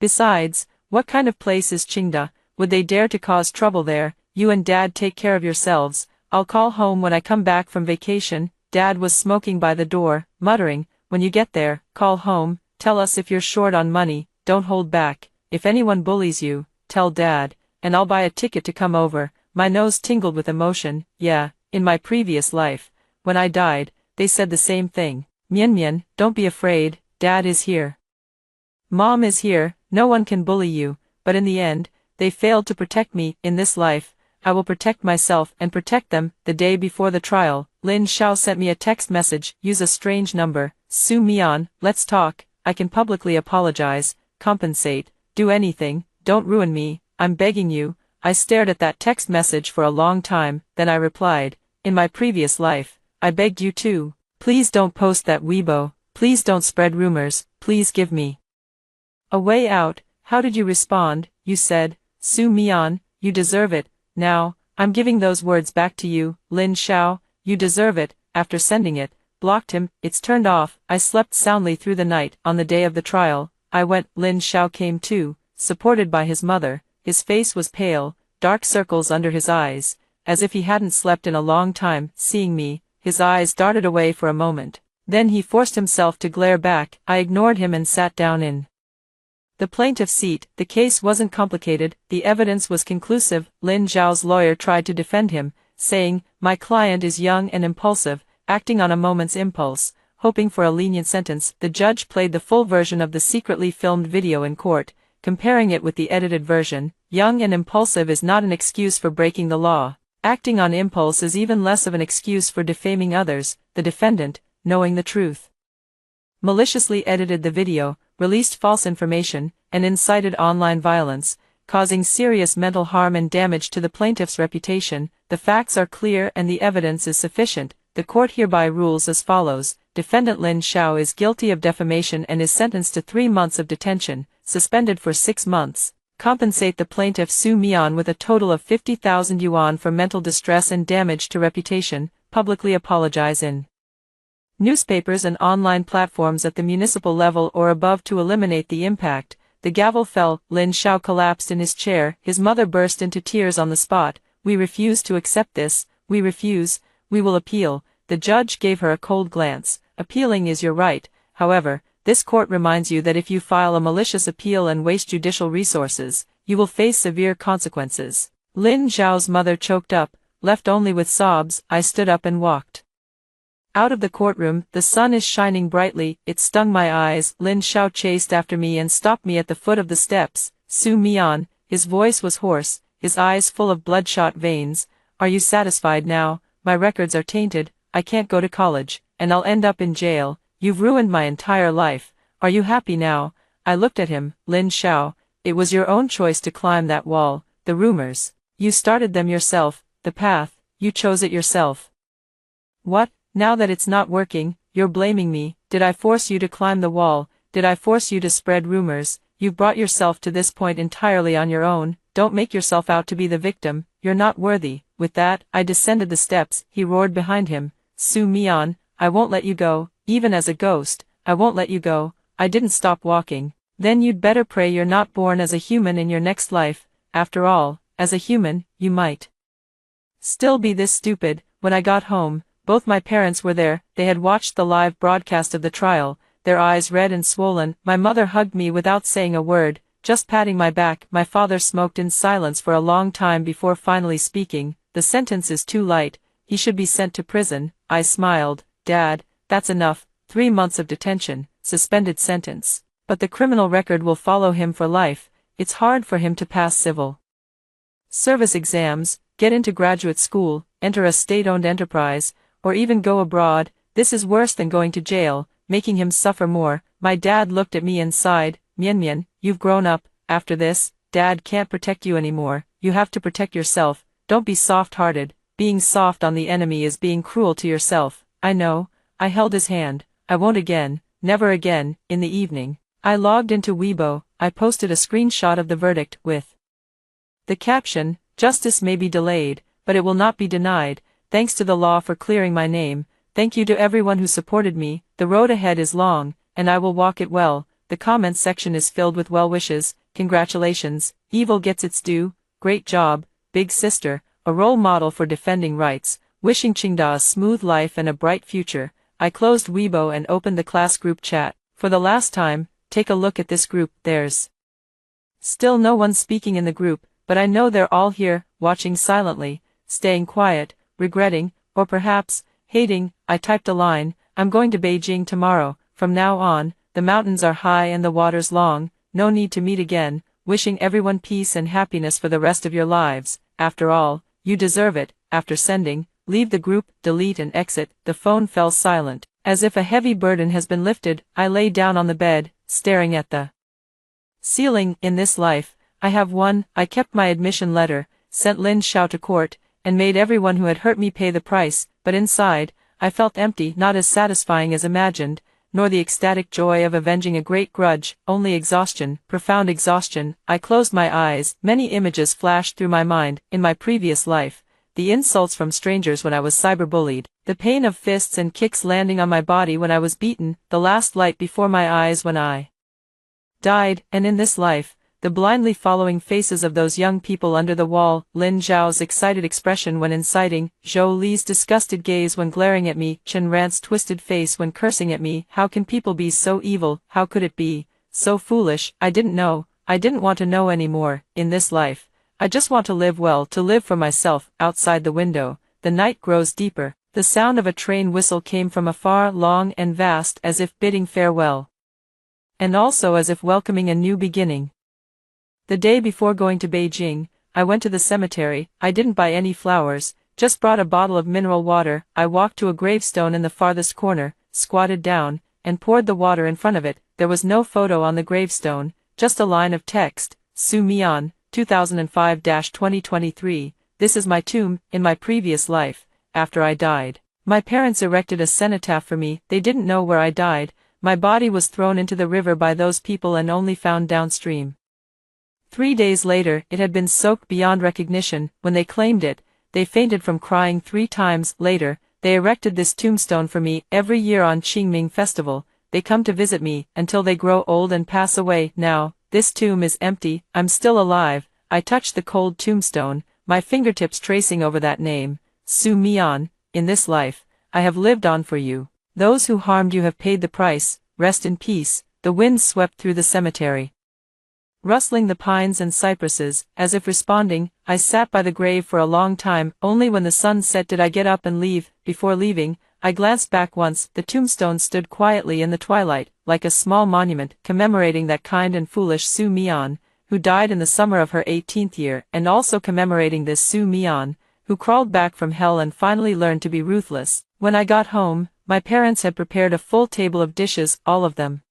Besides, what kind of place is Qingda? Would they dare to cause trouble there? You and Dad take care of yourselves. I'll call home when I come back from vacation. Dad was smoking by the door, muttering, "When you get there, call home, tell us if you're short on money, don't hold back. If anyone bullies you, tell Dad, and I'll buy a ticket to come over." My nose tingled with emotion. Yeah, in my previous life, when I died, they said the same thing. Mian, don't be afraid, Dad is here. Mom is here, no one can bully you, but in the end, they failed to protect me. In this life, I will protect myself and protect them. The day before the trial, Lin Xiao sent me a text message. Use a strange number. Su Mian, let's talk. I can publicly apologize, compensate, do anything, don't ruin me, I'm begging you. I stared at that text message for a long time, then I replied, in my previous life, I begged you too. Please don't post that Weibo, please don't spread rumors, please give me a way out. How did you respond? You said, Su Mian, you deserve it. Now, I'm giving those words back to you, Lin Xiao, you deserve it. After sending it, blocked him, it's turned off. I slept soundly through the night. On the day of the trial, I went. Lin Xiao came too, supported by his mother. His face was pale, dark circles under his eyes, as if he hadn't slept in a long time. Seeing me, his eyes darted away for a moment. Then he forced himself to glare back. I ignored him and sat down in the plaintiff's seat. The case wasn't complicated, the evidence was conclusive. Lin Zhao's lawyer tried to defend him, saying, my client is young and impulsive, acting on a moment's impulse, hoping for a lenient sentence. The judge played the full version of the secretly filmed video in court, comparing it with the edited version. Young and impulsive is not an excuse for breaking the law. Acting on impulse is even less of an excuse for defaming others. The defendant, knowing the truth, maliciously edited the video, released false information, and incited online violence, causing serious mental harm and damage to the plaintiff's reputation. The facts are clear and the evidence is sufficient. The court hereby rules as follows. Defendant Lin Xiao is guilty of defamation and is sentenced to 3 months of detention, suspended for 6 months. Compensate the plaintiff Su Mian with a total of 50,000 yuan for mental distress and damage to reputation. Publicly apologize in newspapers and online platforms at the municipal level or above to eliminate the impact. The gavel fell. Lin Xiao collapsed in his chair. His mother burst into tears on the spot. We refuse to accept this. We refuse. We will appeal. The judge gave her a cold glance. Appealing is your right. However, this court reminds you that if you file a malicious appeal and waste judicial resources, you will face severe consequences. Lin Zhao's mother choked up, left only with sobs. I stood up and walked out of the courtroom. The sun is shining brightly, it stung my eyes. Lin Xiao chased after me and stopped me at the foot of the steps. Su Mian, his voice was hoarse, his eyes full of bloodshot veins. Are you satisfied now? My records are tainted, I can't go to college, and I'll end up in jail. You've ruined my entire life. Are you happy now? I looked at him. Lin Xiao, it was your own choice to climb that wall. The rumors, you started them yourself. The path, you chose it yourself. What? Now that it's not working, you're blaming me. Did I force you to climb the wall? Did I force you to spread rumors? You've brought yourself to this point entirely on your own. Don't make yourself out to be the victim. You're not worthy. With that, I descended the steps. He roared behind him. Su Mian, I won't let you go. Even as a ghost, I won't let you go. I didn't stop walking. Then you'd better pray you're not born as a human in your next life. After all, as a human, you might still be this stupid. When I got home, both my parents were there. They had watched the live broadcast of the trial, their eyes red and swollen. My mother hugged me without saying a word, just patting my back. My father smoked in silence for a long time before finally speaking. The sentence is too light. He should be sent to prison. I smiled. Dad, that's enough. 3 months of detention, suspended sentence. But the criminal record will follow him for life. It's hard for him to pass civil service exams, get into graduate school, enter a state-owned enterprise, or even go abroad. This is worse than going to jail, making him suffer more. My dad looked at me and sighed. Mian, you've grown up. After this, Dad can't protect you anymore. You have to protect yourself. Don't be soft-hearted. Being soft on the enemy is being cruel to yourself. I know. I held his hand. I won't again. Never again. In the evening, I logged into Weibo. I posted a screenshot of the verdict with the caption, justice may be delayed, but it will not be denied. Thanks to the law for clearing my name. Thank you to everyone who supported me. The road ahead is long, and I will walk it well. The comments section is filled with well wishes. Congratulations. Evil gets its due. Great job, big sister. A role model for defending rights. Wishing Qingda a smooth life and a bright future. I closed Weibo and opened the class group chat. For the last time, take a look at this group. There's still no one speaking in the group. but I know they're all here, watching silently, staying quiet, regretting, or perhaps, hating. I typed a line, I'm going to Beijing tomorrow, from now on, the mountains are high and the water's long, no need to meet again, wishing everyone peace and happiness for the rest of your lives, after all, you deserve it. After sending, leave the group, delete and exit, the phone fell silent. As if a heavy burden has been lifted, I lay down on the bed, staring at the ceiling. In this life, I have won. I kept my admission letter, sent Lin Xiao to court, and made everyone who had hurt me pay the price, but inside, I felt empty, not as satisfying as imagined, nor the ecstatic joy of avenging a great grudge, only exhaustion, profound exhaustion. I closed my eyes, many images flashed through my mind. In my previous life, the insults from strangers when I was cyberbullied, the pain of fists and kicks landing on my body when I was beaten, the last light before my eyes when I died, and in this life, the blindly following faces of those young people under the wall, Lin Zhao's excited expression when inciting, Zhou Li's disgusted gaze when glaring at me, Chen Rant's twisted face when cursing at me. How can people be so evil? How could it be so foolish? I didn't know. I didn't want to know anymore. In this life, I just want to live well, to live for myself. Outside the window, the night grows deeper. The sound of a train whistle came from afar, long and vast, as if bidding farewell, and also as if welcoming a new beginning. The day before going to Beijing, I went to the cemetery. I didn't buy any flowers, just brought a bottle of mineral water. I walked to a gravestone in the farthest corner, squatted down, and poured the water in front of it. There was no photo on the gravestone, just a line of text, Su Mian, 2005-2023, this is my tomb. In my previous life, after I died, my parents erected a cenotaph for me. They didn't know where I died. My body was thrown into the river by those people and only found downstream. 3 days later, it had been soaked beyond recognition. When they claimed it, they fainted from crying 3 times. Later, they erected this tombstone for me. Every year on Qingming Festival, they come to visit me, until they grow old and pass away. Now, this tomb is empty. I'm still alive. I touched the cold tombstone, my fingertips tracing over that name, Su Mian. In this life, I have lived on for you. Those who harmed you have paid the price. Rest in peace. The wind swept through the cemetery, rustling the pines and cypresses. As if responding, I sat by the grave for a long time. Only when the sun set did I get up and leave. Before leaving, I glanced back once. The tombstone stood quietly in the twilight, like a small monument, commemorating that kind and foolish Su Mian, who died in the summer of her 18th year, and also commemorating this Su Mian, who crawled back from hell and finally learned to be ruthless. When I got home, my parents had prepared a full table of dishes. All of them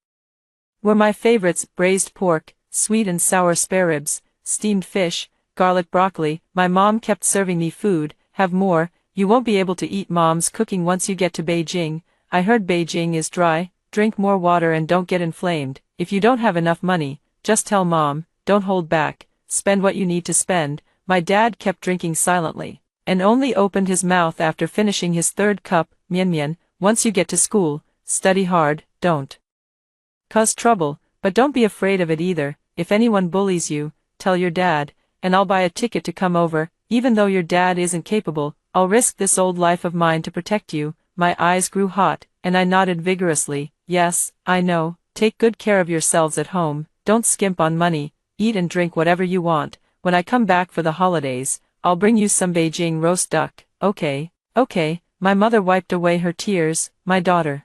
were my favorites: braised pork, sweet and sour spare ribs, steamed fish, garlic broccoli. My mom kept serving me food. Have more. You won't be able to eat mom's cooking once you get to Beijing. I heard Beijing is dry. Drink more water and don't get inflamed. If you don't have enough money, just tell mom. Don't hold back. Spend what you need to spend. My dad kept drinking silently, and only opened his mouth after finishing his 3rd cup. Mian Mian, once you get to school, study hard. Don't cause trouble, but don't be afraid of it either. If anyone bullies you, tell your dad, and I'll buy a ticket to come over. Even though your dad isn't capable, I'll risk this old life of mine to protect you. My eyes grew hot, and I nodded vigorously. Yes, I know. Take good care of yourselves at home. Don't skimp on money. Eat and drink whatever you want. When I come back for the holidays, I'll bring you some Beijing roast duck. Okay, okay. My mother wiped away her tears. My daughter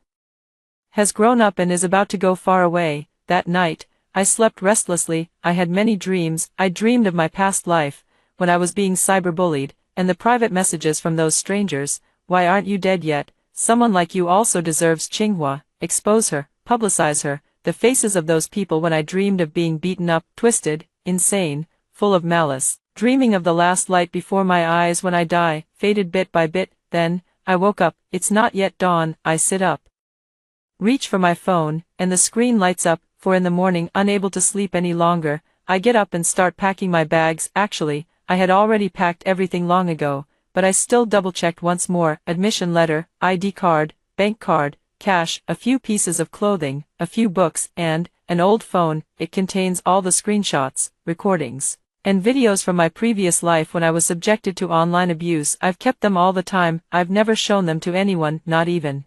has grown up and is about to go far away. That night, I slept restlessly. I had many dreams. I dreamed of my past life, when I was being cyberbullied, and the private messages from those strangers. Why aren't you dead yet? Someone like you also deserves Tsinghua. Expose her, publicize her. The faces of those people when I dreamed of being beaten up, twisted, insane, full of malice, dreaming of the last light before my eyes when I die, faded bit by bit. Then, I woke up. It's not yet dawn. I sit up, reach for my phone, and the screen lights up. For in the morning, unable to sleep any longer, I get up and start packing my bags. Actually, I had already packed everything long ago, but I still double-checked once more. Admission letter, ID card, bank card, cash, a few pieces of clothing, a few books, and an old phone. It contains all the screenshots, recordings, and videos from my previous life when I was subjected to online abuse. I've kept them all the time. I've never shown them to anyone, not even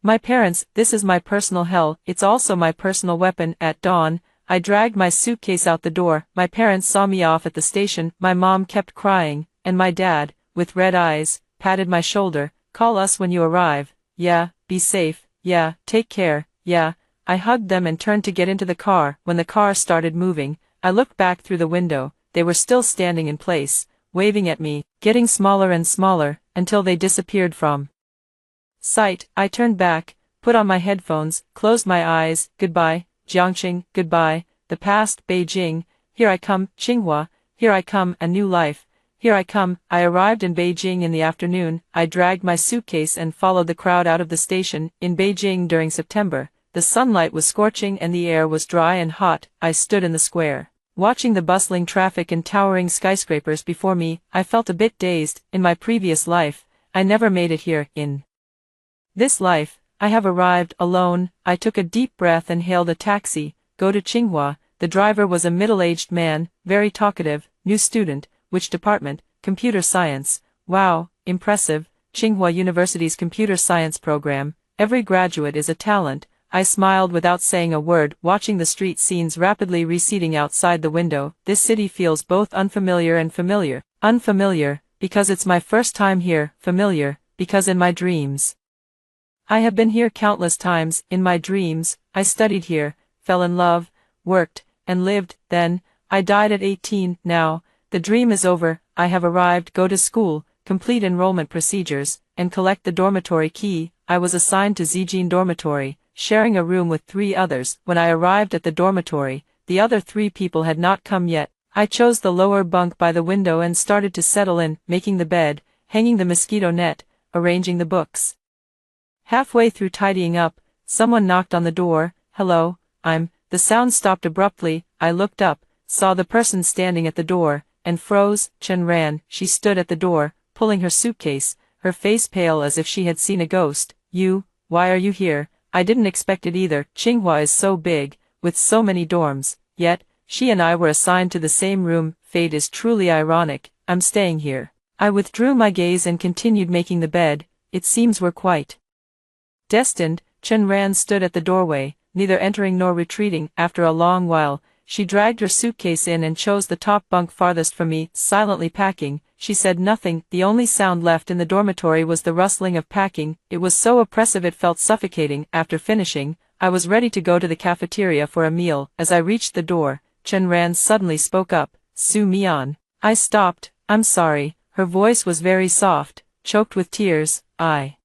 my parents. This is my personal hell. It's also my personal weapon. At dawn, I dragged my suitcase out the door. My parents saw me off at the station. My mom kept crying, and my dad, with red eyes, patted my shoulder. Call us when you arrive. Yeah, be safe. Yeah, take care. Yeah. I hugged them and turned to get into the car. When the car started moving, I looked back through the window. They were still standing in place, waving at me, getting smaller and smaller, until they disappeared from sight. I turned back, put on my headphones, closed my eyes. Goodbye, Jiangxing, goodbye, the past, Beijing, here I come, Tsinghua, here I come, a new life, here I come. I arrived in Beijing in the afternoon. I dragged my suitcase and followed the crowd out of the station. In Beijing during September, the sunlight was scorching and the air was dry and hot. I stood in the square, watching the bustling traffic and towering skyscrapers before me. I felt a bit dazed. In my previous life, I never made it here. In this life, I have arrived alone. I took a deep breath and hailed a taxi. Go to Tsinghua. The driver was a middle-aged man, very talkative. New student. Which department? Computer science. Wow, impressive. Tsinghua University's computer science program. Every graduate is a talent. I smiled without saying a word, watching the street scenes rapidly receding outside the window. This city feels both unfamiliar and familiar. Unfamiliar, because it's my first time here. Familiar, because in my dreams I have been here countless times. In my dreams, I studied here, fell in love, worked, and lived. Then, I died at 18. Now, the dream is over. I have arrived. Go to school, complete enrollment procedures, and collect the dormitory key. I was assigned to Zijin dormitory, sharing a room with 3 others. When I arrived at the dormitory, the other 3 people had not come yet. I chose the lower bunk by the window and started to settle in, making the bed, hanging the mosquito net, arranging the books. Halfway through tidying up, someone knocked on the door. Hello, The sound stopped abruptly. I looked up, saw the person standing at the door, and froze. Chen ran. She stood at the door, pulling her suitcase, her face pale as if she had seen a ghost. Why are you here? I didn't expect it either. Tsinghua is so big, with so many dorms, yet, she and I were assigned to the same room. Fate is truly ironic. I'm staying here. I withdrew my gaze and continued making the bed. It seems we're quite destined. Chen Ran stood at the doorway, neither entering nor retreating. After a long while, she dragged her suitcase in and chose the top bunk farthest from me. Silently packing, she said nothing. The only sound left in the dormitory was the rustling of packing. It was so oppressive it felt suffocating. After finishing, I was ready to go to the cafeteria for a meal. As I reached the door, Chen Ran suddenly spoke up. Su Mian. I stopped. I'm sorry. Her voice was very soft, choked with tears. I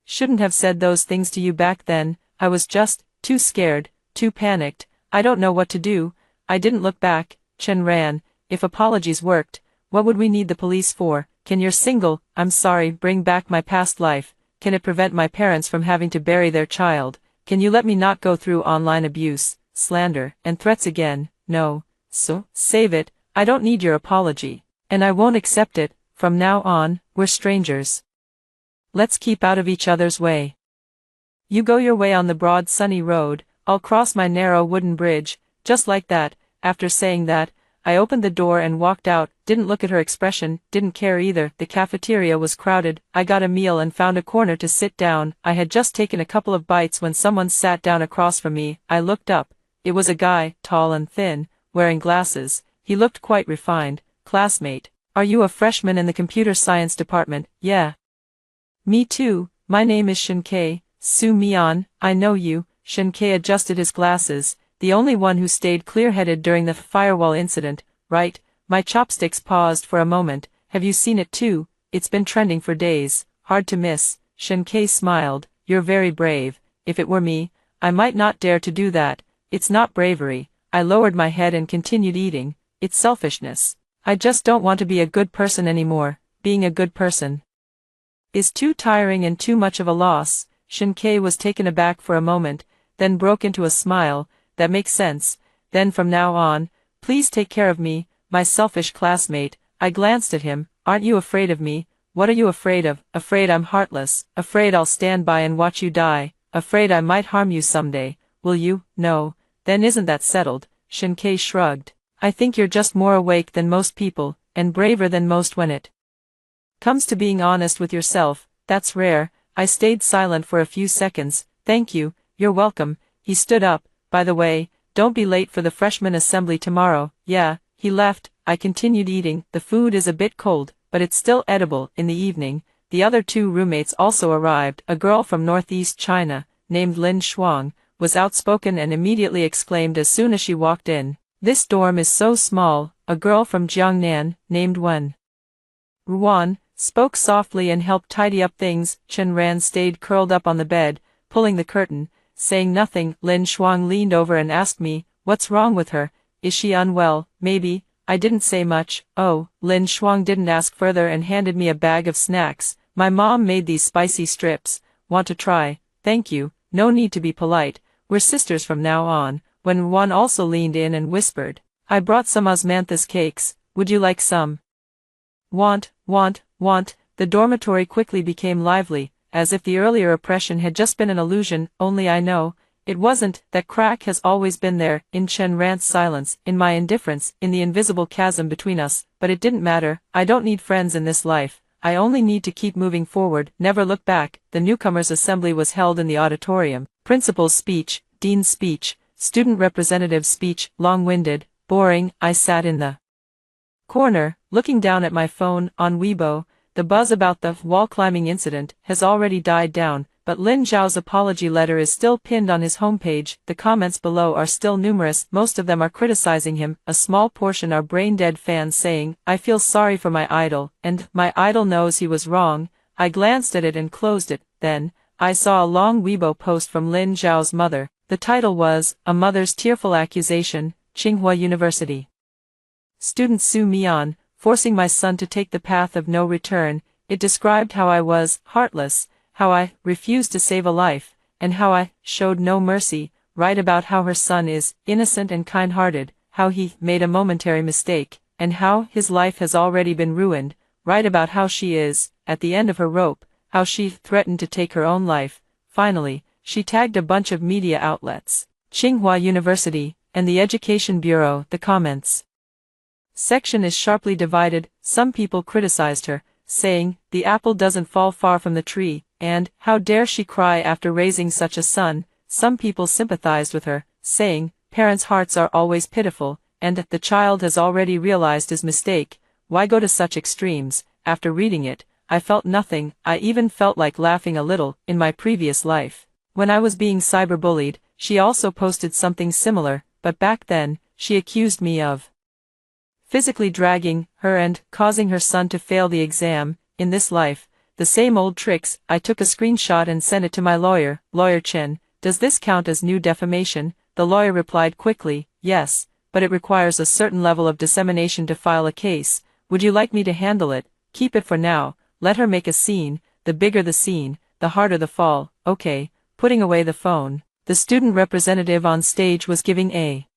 shouldn't have said those things to you back then. I was just too scared, too panicked. I don't know what to do. I didn't look back. Chen Ran, if apologies worked, what would we need the police for? Can you're single? I'm sorry. Bring back my past life. Can it prevent my parents from having to bury their child? Can you let me not go through online abuse, slander, and threats again? No. So, save it. I don't need your apology. And I won't accept it. From now on, we're strangers. Let's keep out of each other's way. You go your way on the broad sunny road, I'll cross my narrow wooden bridge. Just like that. After saying that, I opened the door and walked out. Didn't look at her expression, didn't care either. The cafeteria was crowded. I got a meal and found a corner to sit down. I had just taken a couple of bites when someone sat down across from me. I looked up. It was a guy, tall and thin, wearing glasses. He looked quite refined. Classmate. Are you a freshman in the computer science department? Yeah. Me too. My name is Shinkai. Su Mian, I know you. Shinkai adjusted his glasses, the only one who stayed clear-headed during the firewall incident. Right. My chopsticks paused for a moment. Have you seen it too? It's been trending for days. Hard to miss. Shinkai smiled. You're very brave. If it were me, I might not dare to do that. It's not bravery. I lowered my head and continued eating. It's selfishness. I just don't want to be a good person anymore. Being a good person is too tiring and too much of a loss. Shinkai was taken aback for a moment, then broke into a smile. That makes sense. Then from now on, please take care of me, my selfish classmate. I glanced at him. Aren't you afraid of me? What are you afraid of? Afraid I'm heartless. Afraid I'll stand by and watch you die. Afraid I might harm you someday. Will you? No. Then isn't that settled? Shinkai shrugged. I think you're just more awake than most people, and braver than most when it comes to being honest with yourself. That's rare. I stayed silent for a few seconds. Thank you. You're welcome. He stood up. By the way, don't be late for the freshman assembly tomorrow. Yeah, he left. I continued eating. The food is a bit cold, but it's still edible. In the evening, the other 2 roommates also arrived. A girl from northeast China, named Lin Shuang, was outspoken and immediately exclaimed as soon as she walked in, "This dorm is so small." A girl from Jiangnan, named Wen Ruan, spoke softly and helped tidy up things. Chen Ran stayed curled up on the bed, pulling the curtain, saying nothing. Lin Shuang leaned over and asked me, "What's wrong with her? Is she unwell?" "Maybe." I didn't say much. "Oh." Lin Shuang didn't ask further and handed me a bag of snacks. "My mom made these spicy strips. Want to try?" "Thank you. No need to be polite. We're sisters from now on." When Ruan also leaned in and whispered, "I brought some osmanthus cakes. Would you like some?" Want. The dormitory quickly became lively, as if the earlier oppression had just been an illusion. Only I know it wasn't. That crack has always been there, in Chen Ran's silence, in my indifference, in the invisible chasm between us. But it didn't matter. I don't need friends in this life. I only need to keep moving forward, never look back. The newcomers' assembly was held in the auditorium. Principal's speech, dean's speech, student representative's speech, long-winded, boring. I sat in the corner, looking down at my phone. On Weibo, the buzz about the wall-climbing incident has already died down, but Lin Zhao's apology letter is still pinned on his homepage. The comments below are still numerous. Most of them are criticizing him. A small portion are brain-dead fans saying, "I feel sorry for my idol," and "My idol knows he was wrong." I glanced at it and closed it. Then, I saw a long Weibo post from Lin Zhao's mother. The title was, "A Mother's Tearful Accusation, Tsinghua University. Student sue Mian, forcing my son to take the path of no return." It described how I was heartless, how I refused to save a life, and how I showed no mercy. Write about how her son is innocent and kind-hearted, how he made a momentary mistake, and how his life has already been ruined. Write about how she is at the end of her rope, how she threatened to take her own life. Finally, she tagged a bunch of media outlets, Tsinghua University, and the Education Bureau. The comments section is sharply divided. Some people criticized her, saying, "The apple doesn't fall far from the tree," and "How dare she cry after raising such a son?" Some people sympathized with her, saying, "Parents' hearts are always pitiful, and the child has already realized his mistake. Why go to such extremes?" After reading it, I felt nothing. I even felt like laughing a little. In my previous life, when I was being cyberbullied, she also posted something similar, but back then, she accused me of physically dragging her and causing her son to fail the exam. In this life, the same old tricks. I took a screenshot and sent it to my lawyer. "Lawyer Chen, does this count as new defamation?" The lawyer replied quickly, "Yes, but it requires a certain level of dissemination to file a case. Would you like me to handle it?" "Keep it for now. Let her make a scene. The bigger the scene, the harder the fall." "Okay." Putting away the phone, the student representative on stage was giving a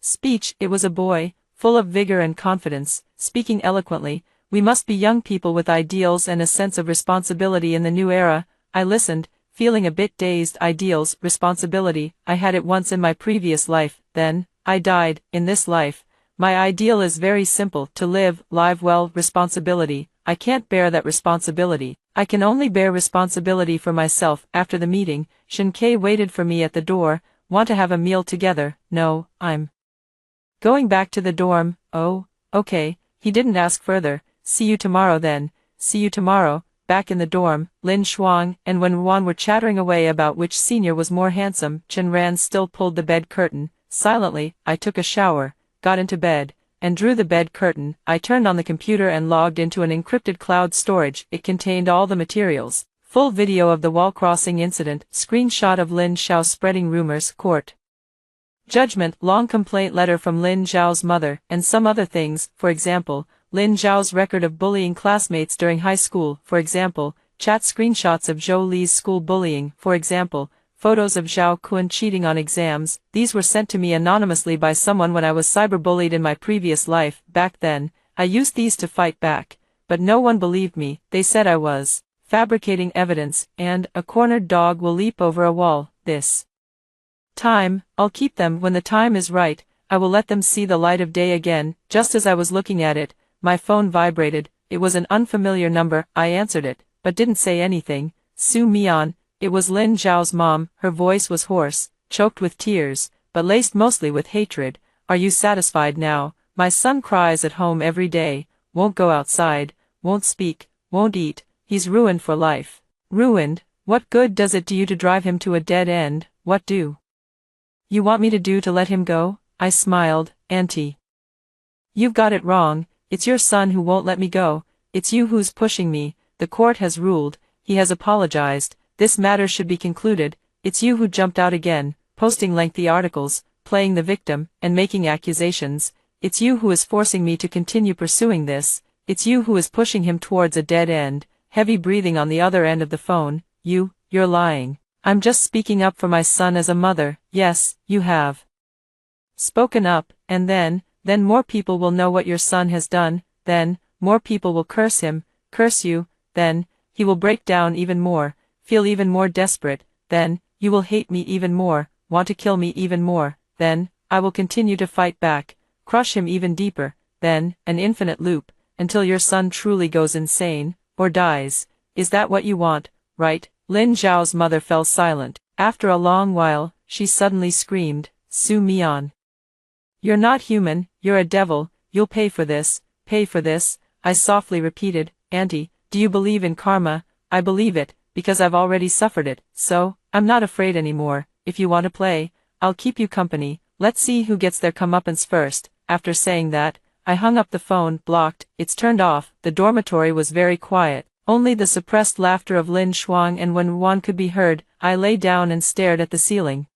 speech. It was a boy, full of vigor and confidence, speaking eloquently. "We must be young people with ideals and a sense of responsibility in the new era." I listened, feeling a bit dazed. Ideals, responsibility. I had it once in my previous life, then I died. In this life, my ideal is very simple: to live well. Responsibility. I can't bear that responsibility. I can only bear responsibility for myself. After the meeting, Shinkei waited for me at the door. "Want to have a meal together?" "No, I'm going back to the dorm." "Oh, okay." He didn't ask further. "See you tomorrow then." "See you tomorrow." Back in the dorm, Lin Shuang and Wen Ruan were chattering away about which senior was more handsome. Chen Ran still pulled the bed curtain. Silently, I took a shower, got into bed, and drew the bed curtain. I turned on the computer and logged into an encrypted cloud storage. It contained all the materials. Full video of the wall crossing incident, screenshot of Lin Xiao spreading rumors, court judgment, long complaint letter from Lin Zhao's mother, and some other things. For example, Lin Zhao's record of bullying classmates during high school. For example, chat screenshots of Zhou Li's school bullying. For example, photos of Zhao Kun cheating on exams. These were sent to me anonymously by someone when I was cyberbullied in my previous life. Back then, I used these to fight back, but no one believed me. They said I was fabricating evidence, and a cornered dog will leap over a wall. This time, I'll keep them. When the time is right, I will let them see the light of day again. Just as I was looking at it, my phone vibrated. It was an unfamiliar number. I answered it, but didn't say anything. Su Mian. It was Lin Zhao's mom. Her voice was hoarse, choked with tears. but laced mostly with hatred. Are you satisfied now? My son cries at home every day, won't go outside, won't speak, won't eat, he's ruined for life. Ruined? What good does it do you to drive him to a dead end? What do you want me to do to let him go? I smiled. Auntie, you've got it wrong. It's your son who won't let me go. It's you who's pushing me. The court has ruled. He has apologized. This matter should be concluded. It's you who jumped out again, posting lengthy articles, playing the victim, and making accusations. It's you who is forcing me to continue pursuing this. It's you who is pushing him towards a dead end. Heavy breathing on the other end of the phone. You're lying. I'm just speaking up for my son as a mother. Yes, you have spoken up, and then more people will know what your son has done, then, more people will curse him, curse you, then, he will break down even more, feel even more desperate, then, you will hate me even more, want to kill me even more, then, I will continue to fight back, crush him even deeper, then, an infinite loop, until your son truly goes insane, or dies. Is that what you want, right? Lin Zhao's mother fell silent. After a long while, she suddenly screamed, Su Mian. You're not human, you're a devil, you'll pay for this, I softly repeated. Auntie, do you believe in karma? I believe it, because I've already suffered it, so, I'm not afraid anymore. If you want to play, I'll keep you company, let's see who gets their comeuppance first. After saying that, I hung up the phone. Blocked, it's turned off. The dormitory was very quiet. Only the suppressed laughter of Lin Shuang and Wen Wan could be heard. I lay down and stared at the ceiling.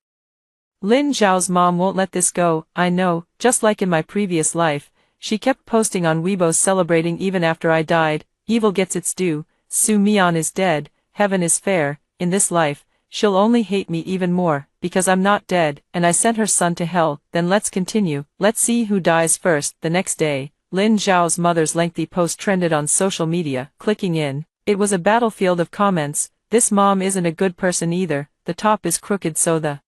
Lin Zhao's mom won't let this go, I know, just like in my previous life. She kept posting on Weibo celebrating even after I died. Evil gets its due. Su Mian is dead, heaven is fair. In this life, she'll only hate me even more, because I'm not dead, and I sent her son to hell. Then let's continue. Let's see who dies first. The next day, Lin Zhao's mother's lengthy post trended on social media. Clicking in, it was a battlefield of comments. This mom isn't a good person either. The top is crooked, so the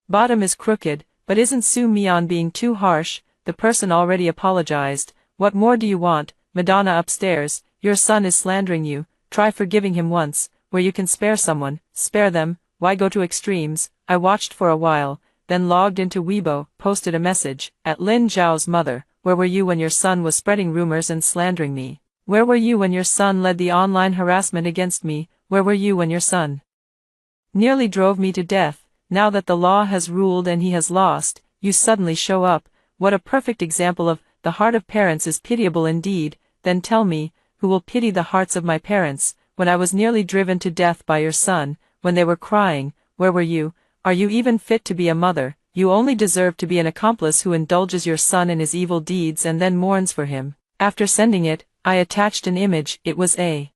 bottom is crooked. But isn't Su Mian being too harsh? The person already apologized. What more do you want? Madonna upstairs, your son is slandering you. Try forgiving him once. Where you can spare someone, spare them. Why go to extremes? I watched for a while, then logged into Weibo, posted a message, at Lin Zhao's mother. Where were you when your son was spreading rumors and slandering me? Where were you when your son led the online harassment against me? Where were you when your son nearly drove me to death? Now that the law has ruled and he has lost, you suddenly show up. What a perfect example of, the heart of parents is pitiable indeed. Then tell me, who will pity the hearts of my parents? When I was nearly driven to death by your son, when they were crying, where were you? Are you even fit to be a mother? You only deserve to be an accomplice who indulges your son in his evil deeds and then mourns for him. After sending it, I attached an image. It was a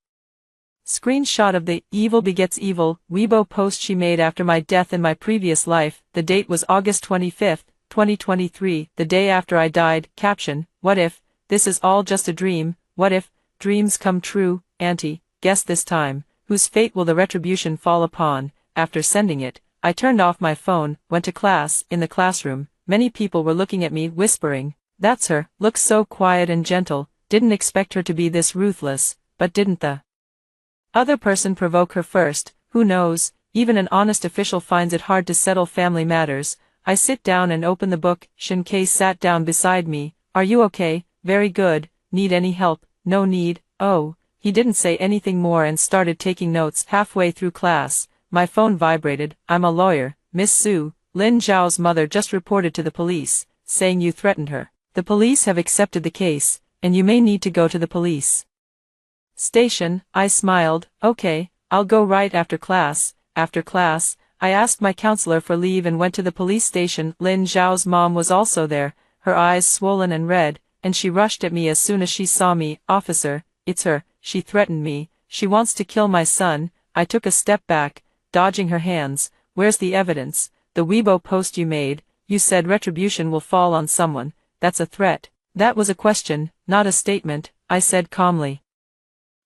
screenshot of the Evil Begets Evil Weibo post she made after my death in my previous life. The date was August 25th, 2023, the day after I died. Caption, what if this is all just a dream? What if dreams come true? Auntie, guess this time, whose fate will the retribution fall upon? After sending it, I turned off my phone, went to class. In the classroom, many people were looking at me, whispering, that's her, looks so quiet and gentle, didn't expect her to be this ruthless. But didn't the other person provoke her first? Who knows? Even an honest official finds it hard to settle family matters. I sit down and open the book. Shin Kei sat down beside me. Are you okay? Very good. Need any help? No need. Oh. He didn't say anything more and started taking notes. Halfway through class, my phone vibrated. I'm a lawyer, Miss Su. Lin Zhao's mother just reported to the police, saying you threatened her. The police have accepted the case, and you may need to go to the police station. I smiled. Okay, I'll go right after class. After class, I asked my counselor for leave and went to the police station. Lin Zhao's mom was also there, her eyes swollen and red, and she rushed at me as soon as she saw me. Officer, it's her. She threatened me. She wants to kill my son. I took a step back, dodging her hands. Where's the evidence? The Weibo post you made. You said retribution will fall on someone. That's a threat. That was a question, not a statement, I said calmly.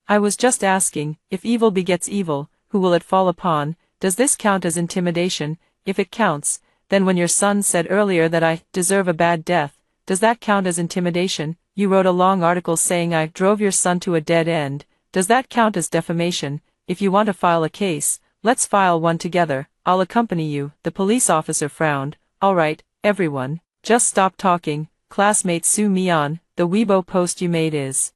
I was just asking, if evil begets evil, who will it fall upon? Does this count as intimidation? If it counts, then when your son said earlier that I deserve a bad death, does that count as intimidation? You wrote a long article saying I drove your son to a dead end. Does that count as defamation? If you want to file a case, let's file one together. I'll accompany you. The police officer frowned. Alright, everyone, just stop talking. Classmate Su Mian, the Weibo post you made is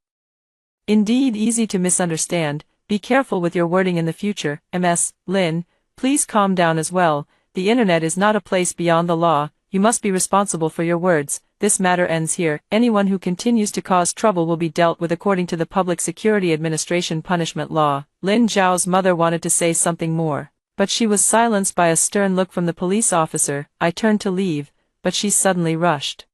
indeed easy to misunderstand. Be careful with your wording in the future. MS, Lin, please calm down as well. The internet is not a place beyond the law. You must be responsible for your words. This matter ends here. Anyone who continues to cause trouble will be dealt with according to the Public Security Administration punishment law. Lin Zhao's mother wanted to say something more, but she was silenced by a stern look from the police officer. I turned to leave, but she suddenly rushed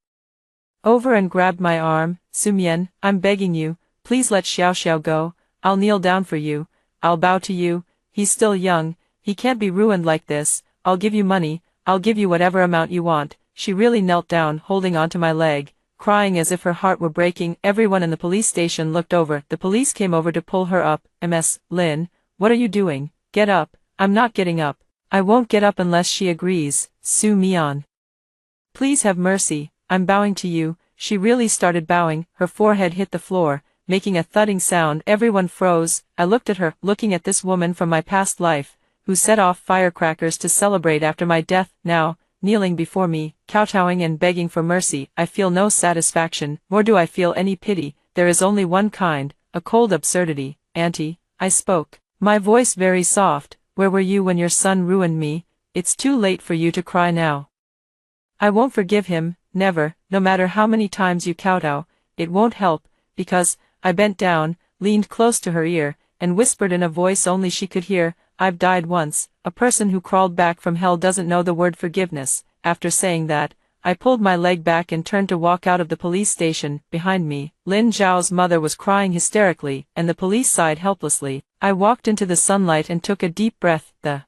over and grabbed my arm. Sumian, I'm begging you, please let Xiao Xiao go. I'll kneel down for you. I'll bow to you. He's still young. He can't be ruined like this. I'll give you money. I'll give you whatever amount you want. She really knelt down, holding onto my leg, crying as if her heart were breaking. Everyone in the police station looked over. The police came over to pull her up. MS, Lin, what are you doing? Get up. I'm not getting up. I won't get up unless she agrees. Su Mian, please have mercy. I'm bowing to you. She really started bowing. Her forehead hit the floor, making a thudding sound. Everyone froze. I looked at her, looking at this woman from my past life, who set off firecrackers to celebrate after my death, now, kneeling before me, kowtowing and begging for mercy. I feel no satisfaction, nor do I feel any pity. There is only one kind, a cold absurdity. Auntie, I spoke, my voice very soft. Where were you when your son ruined me? It's too late for you to cry now. I won't forgive him, never, no matter how many times you kowtow. It won't help, because I bent down, leaned close to her ear, and whispered in a voice only she could hear, I've died once. A person who crawled back from hell doesn't know the word forgiveness. After saying that, I pulled my leg back and turned to walk out of the police station. Behind me, Lin Zhao's mother was crying hysterically, and the police sighed helplessly. I walked into the sunlight and took a deep breath. The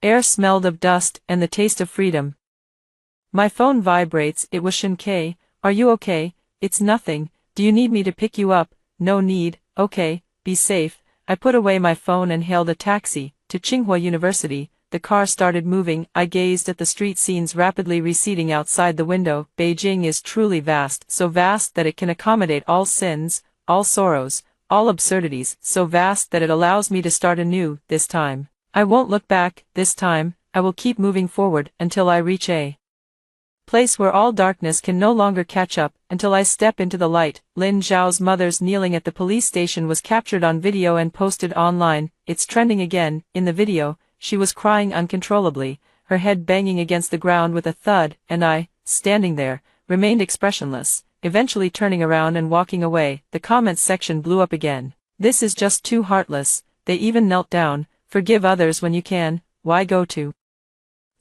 air smelled of dust and the taste of freedom. My phone vibrates. It was Shinkei. Are you okay? It's nothing. Do you need me to pick you up? No need. Okay, be safe. I put away my phone and hailed a taxi. To Tsinghua University. The car started moving. I gazed at the street scenes rapidly receding outside the window. Beijing is truly vast, so vast that it can accommodate all sins, all sorrows, all absurdities, so vast that it allows me to start anew. This time, I won't look back. This time, I will keep moving forward until I reach a place where all darkness can no longer catch up, until I step into the light. Lin Zhao's mother's kneeling at the police station was captured on video and posted online. It's trending again. In the video, she was crying uncontrollably, her head banging against the ground with a thud, and I, standing there, remained expressionless, eventually turning around and walking away. The comments section blew up again. This is just too heartless. They even knelt down. Forgive others when you can. Why go to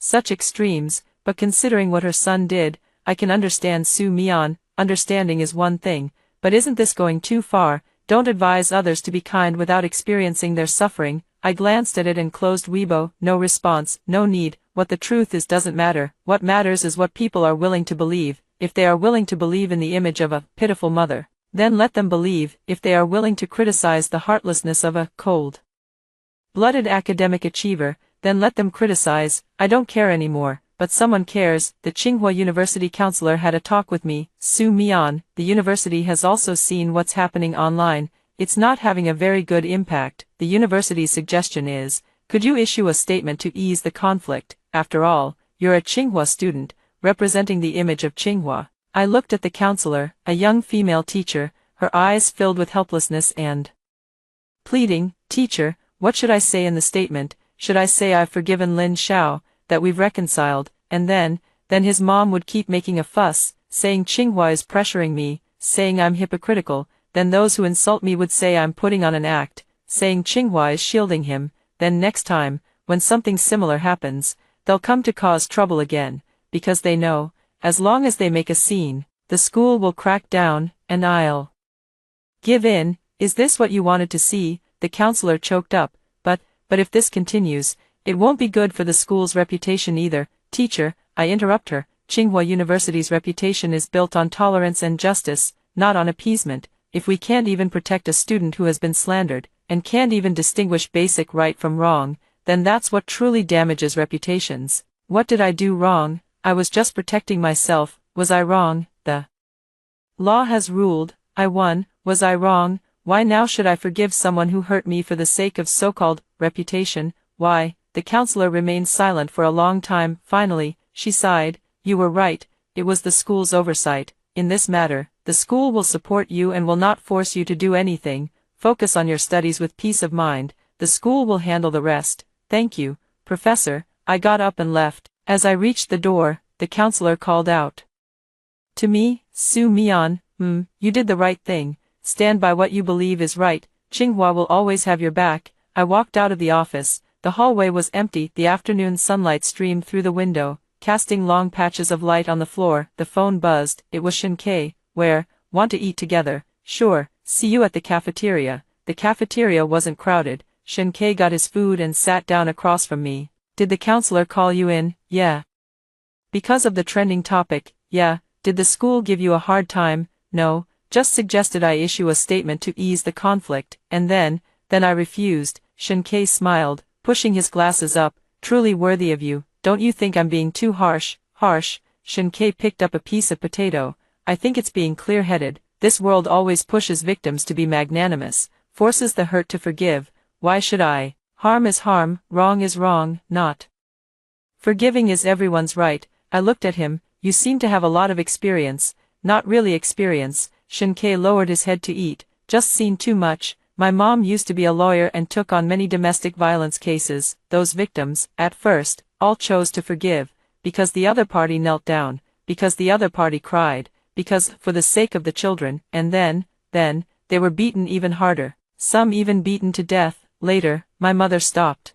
such extremes? But considering what her son did, I can understand Su Mian. Understanding is one thing, but isn't this going too far? Don't advise others to be kind without experiencing their suffering. I glanced at it and closed Weibo. No response, no need. What the truth is doesn't matter. What matters is what people are willing to believe. If they are willing to believe in the image of a pitiful mother, then let them believe. If they are willing to criticize the heartlessness of a cold-blooded academic achiever, then let them criticize. I don't care anymore. But someone cares. The Tsinghua University counselor had a talk with me. Su Mian, the university has also seen what's happening online. It's not having a very good impact. The university's suggestion is, could you issue a statement to ease the conflict? After all, you're a Tsinghua student, representing the image of Tsinghua. I looked at the counselor, a young female teacher, her eyes filled with helplessness and pleading. Teacher, what should I say in the statement? Should I say I've forgiven Lin Xiao, that we've reconciled, and then his mom would keep making a fuss, saying Tsinghua is pressuring me, saying I'm hypocritical, then those who insult me would say I'm putting on an act, saying Tsinghua is shielding him, then next time, when something similar happens, they'll come to cause trouble again, because they know, as long as they make a scene, the school will crack down, and I'll give in. Is this what you wanted to see? The counselor choked up, but if this continues, it won't be good for the school's reputation either. Teacher, I interrupt her, Tsinghua University's reputation is built on tolerance and justice, not on appeasement. If we can't even protect a student who has been slandered, and can't even distinguish basic right from wrong, then that's what truly damages reputations. What did I do wrong? I was just protecting myself. Was I wrong? The law has ruled. I won. Was I wrong? Why now should I forgive someone who hurt me for the sake of so-called reputation? Why? The counselor remained silent for a long time. Finally, she sighed. You were right, it was the school's oversight. In this matter, the school will support you and will not force you to do anything. Focus on your studies with peace of mind. The school will handle the rest. Thank you, Professor. I got up and left. As I reached the door, the counselor called out to me, Su Mian, you did the right thing. Stand by what you believe is right. Tsinghua will always have your back. I walked out of the office. The hallway was empty. The afternoon sunlight streamed through the window, casting long patches of light on the floor. The phone buzzed. It was Shinkei. Where? Want to eat together? Sure, see you at the cafeteria. The cafeteria wasn't crowded. Shinkei got his food and sat down across from me. Did the counselor call you in? Yeah. Because of the trending topic? Yeah. Did the school give you a hard time? No, just suggested I issue a statement to ease the conflict, and then I refused. Shinkei smiled, pushing his glasses up. Truly worthy of you. Don't you think I'm being too harsh? Harsh? Shinkei picked up a piece of potato. I think it's being clear-headed. This world always pushes victims to be magnanimous, forces the hurt to forgive. Why should I? Harm is harm, wrong is wrong, not. Forgiving is everyone's right. I looked at him. You seem to have a lot of experience. Not really experience. Shinkei lowered his head to eat. Just seen too much. My mom used to be a lawyer and took on many domestic violence cases. Those victims, at first, all chose to forgive, because the other party knelt down, because the other party cried, because, for the sake of the children, and then, they were beaten even harder, some even beaten to death. Later, my mother stopped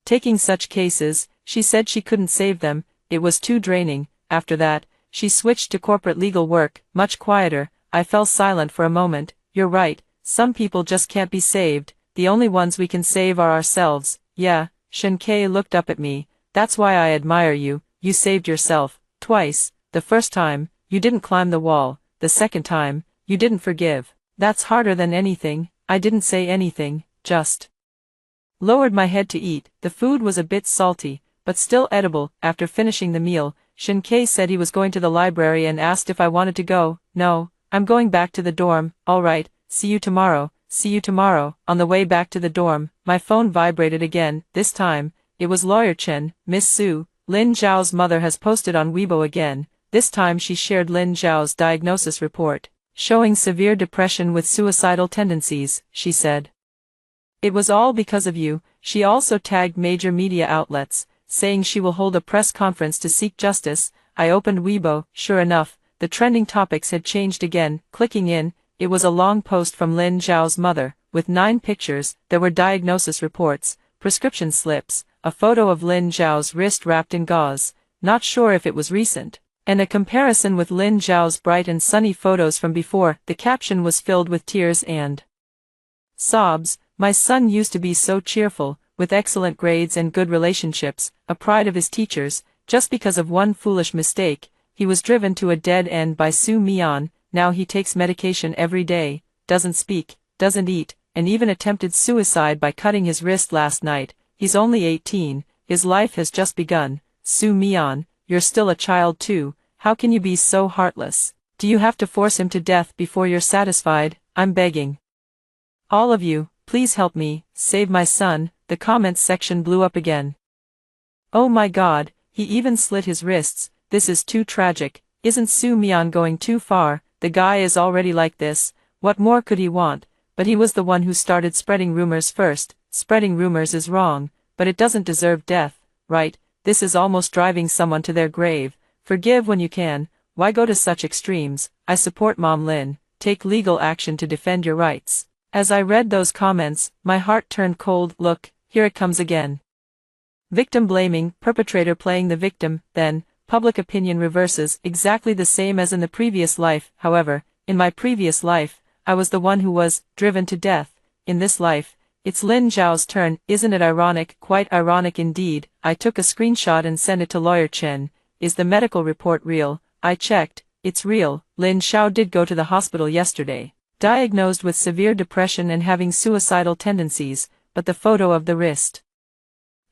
taking such cases. She said she couldn't save them, it was too draining. After that, she switched to corporate legal work, much quieter. I fell silent for a moment. You're right, some people just can't be saved, the only ones we can save are ourselves. Yeah, Shinkei looked up at me. That's why I admire you. You saved yourself, twice. The first time, you didn't climb the wall. The second time, you didn't forgive. That's harder than anything. I didn't say anything, just lowered my head to eat. The food was a bit salty, but still edible. After finishing the meal, Shinkei said he was going to the library and asked if I wanted to go. No, I'm going back to the dorm. All right, see you tomorrow. See you tomorrow. On the way back to the dorm, my phone vibrated again. This time, it was Lawyer Chen. Miss Su, Lin Zhao's mother has posted on Weibo again. This time she shared Lin Zhao's diagnosis report, showing severe depression with suicidal tendencies, she said. It was all because of you. She also tagged major media outlets, saying she will hold a press conference to seek justice. I opened Weibo. Sure enough, the trending topics had changed again. Clicking in, it was a long post from Lin Zhao's mother, with 9 pictures. There were diagnosis reports, prescription slips, a photo of Lin Zhao's wrist wrapped in gauze, not sure if it was recent, and a comparison with Lin Zhao's bright and sunny photos from before. The caption was filled with tears and sobs. My son used to be so cheerful, with excellent grades and good relationships, a pride of his teachers. Just because of one foolish mistake, he was driven to a dead end by Su Mian. Now he takes medication every day, doesn't speak, doesn't eat, and even attempted suicide by cutting his wrist last night. He's only 18, his life has just begun. Su Mian, you're still a child too. How can you be so heartless? Do you have to force him to death before you're satisfied? I'm begging all of you, please help me, save my son. The comments section blew up again. Oh my god, he even slit his wrists. This is too tragic. Isn't Su Mian going too far? The guy is already like this. What more could he want? But he was the one who started spreading rumors first. Spreading rumors is wrong, but it doesn't deserve death, right? This is almost driving someone to their grave. Forgive when you can. Why go to such extremes? I support Mom Lin. Take legal action to defend your rights. As I read those comments, my heart turned cold. Look, here it comes again. Victim blaming, perpetrator playing the victim, then, public opinion reverses, exactly the same as in the previous life. However, in my previous life, I was the one who was driven to death. In this life, it's Lin Zhao's turn. Isn't it ironic? Quite ironic indeed. I took a screenshot and sent it to Lawyer Chen. Is the medical report real? I checked. It's real. Lin Zhao did go to the hospital yesterday, diagnosed with severe depression and having suicidal tendencies, but the photo of the wrist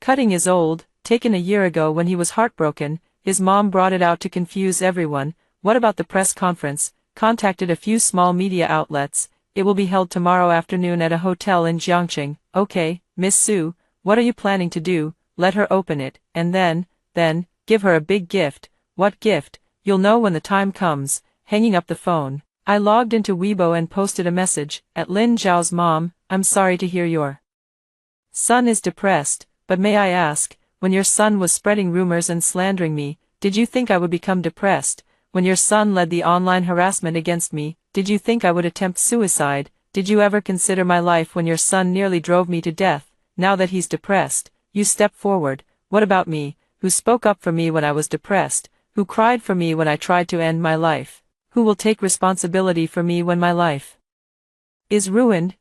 cutting is old, taken a year ago when he was heartbroken. His mom brought it out to confuse everyone. What about the press conference? Contacted a few small media outlets. It will be held tomorrow afternoon at a hotel in Jiangqing. Okay, Miss Su, what are you planning to do? Let her open it, and then, give her a big gift. What gift? You'll know when the time comes. Hanging up the phone, I logged into Weibo and posted a message, at Lin Zhao's mom, I'm sorry to hear your son is depressed, but may I ask, when your son was spreading rumors and slandering me, did you think I would become depressed? When your son led the online harassment against me, did you think I would attempt suicide? Did you ever consider my life when your son nearly drove me to death? Now that he's depressed, you step forward. What about me, who spoke up for me when I was depressed, who cried for me when I tried to end my life? Who will take responsibility for me when my life is ruined?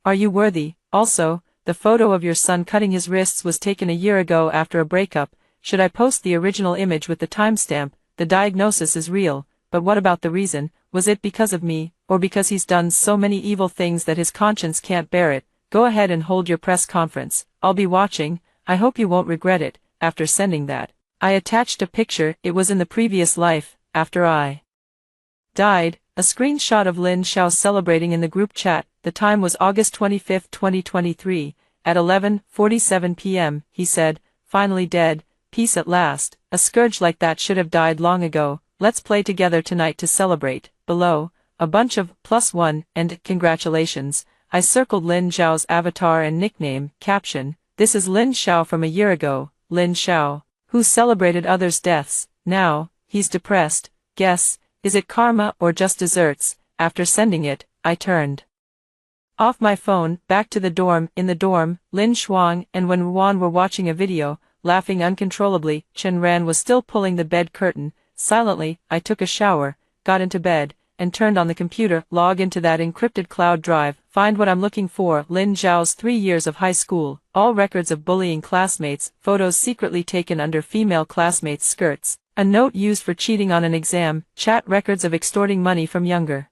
Are you worthy? Also, the photo of your son cutting his wrists was taken a year ago after a breakup. Should I post the original image with the timestamp? The diagnosis is real, but what about the reason? Was it because of me, or because he's done so many evil things that his conscience can't bear it? Go ahead and hold your press conference. I'll be watching. I hope you won't regret it. After sending that, I attached a picture. It was in the previous life, after I died. A screenshot of Lin Xiao celebrating in the group chat. The time was August 25, 2023, at 11:47 p.m. He said, finally dead, peace at last. A scourge like that should have died long ago. Let's play together tonight to celebrate. Below, a bunch of +1 and congratulations. I circled Lin Xiao's avatar and nickname. Caption, this is Lin Xiao from a year ago. Lin Xiao, who celebrated others' deaths. Now, he's depressed. Guess, is it karma or just desserts? After sending it, I turned off my phone. Back to the dorm. In the dorm, Lin Shuang and Wen Wan were watching a video, laughing uncontrollably. Chen Ran was still pulling the bed curtain. Silently, I took a shower, got into bed, and turned on the computer. Log into that encrypted cloud drive. Find what I'm looking for. Lin Zhao's 3 years of high school. All records of bullying classmates. Photos secretly taken under female classmates' skirts. A note used for cheating on an exam. Chat records of extorting money from younger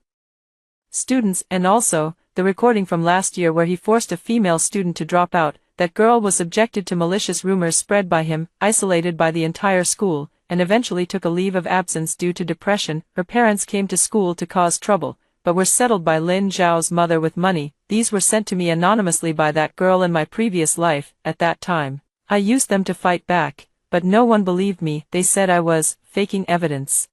students. And also, the recording from last year where he forced a female student to drop out. That girl was subjected to malicious rumors spread by him, isolated by the entire school, and eventually took a leave of absence due to depression. Her parents came to school to cause trouble, but were settled by Lin Zhao's mother with money. These were sent to me anonymously by that girl in my previous life. At that time, I used them to fight back, but no one believed me. They said I was faking evidence.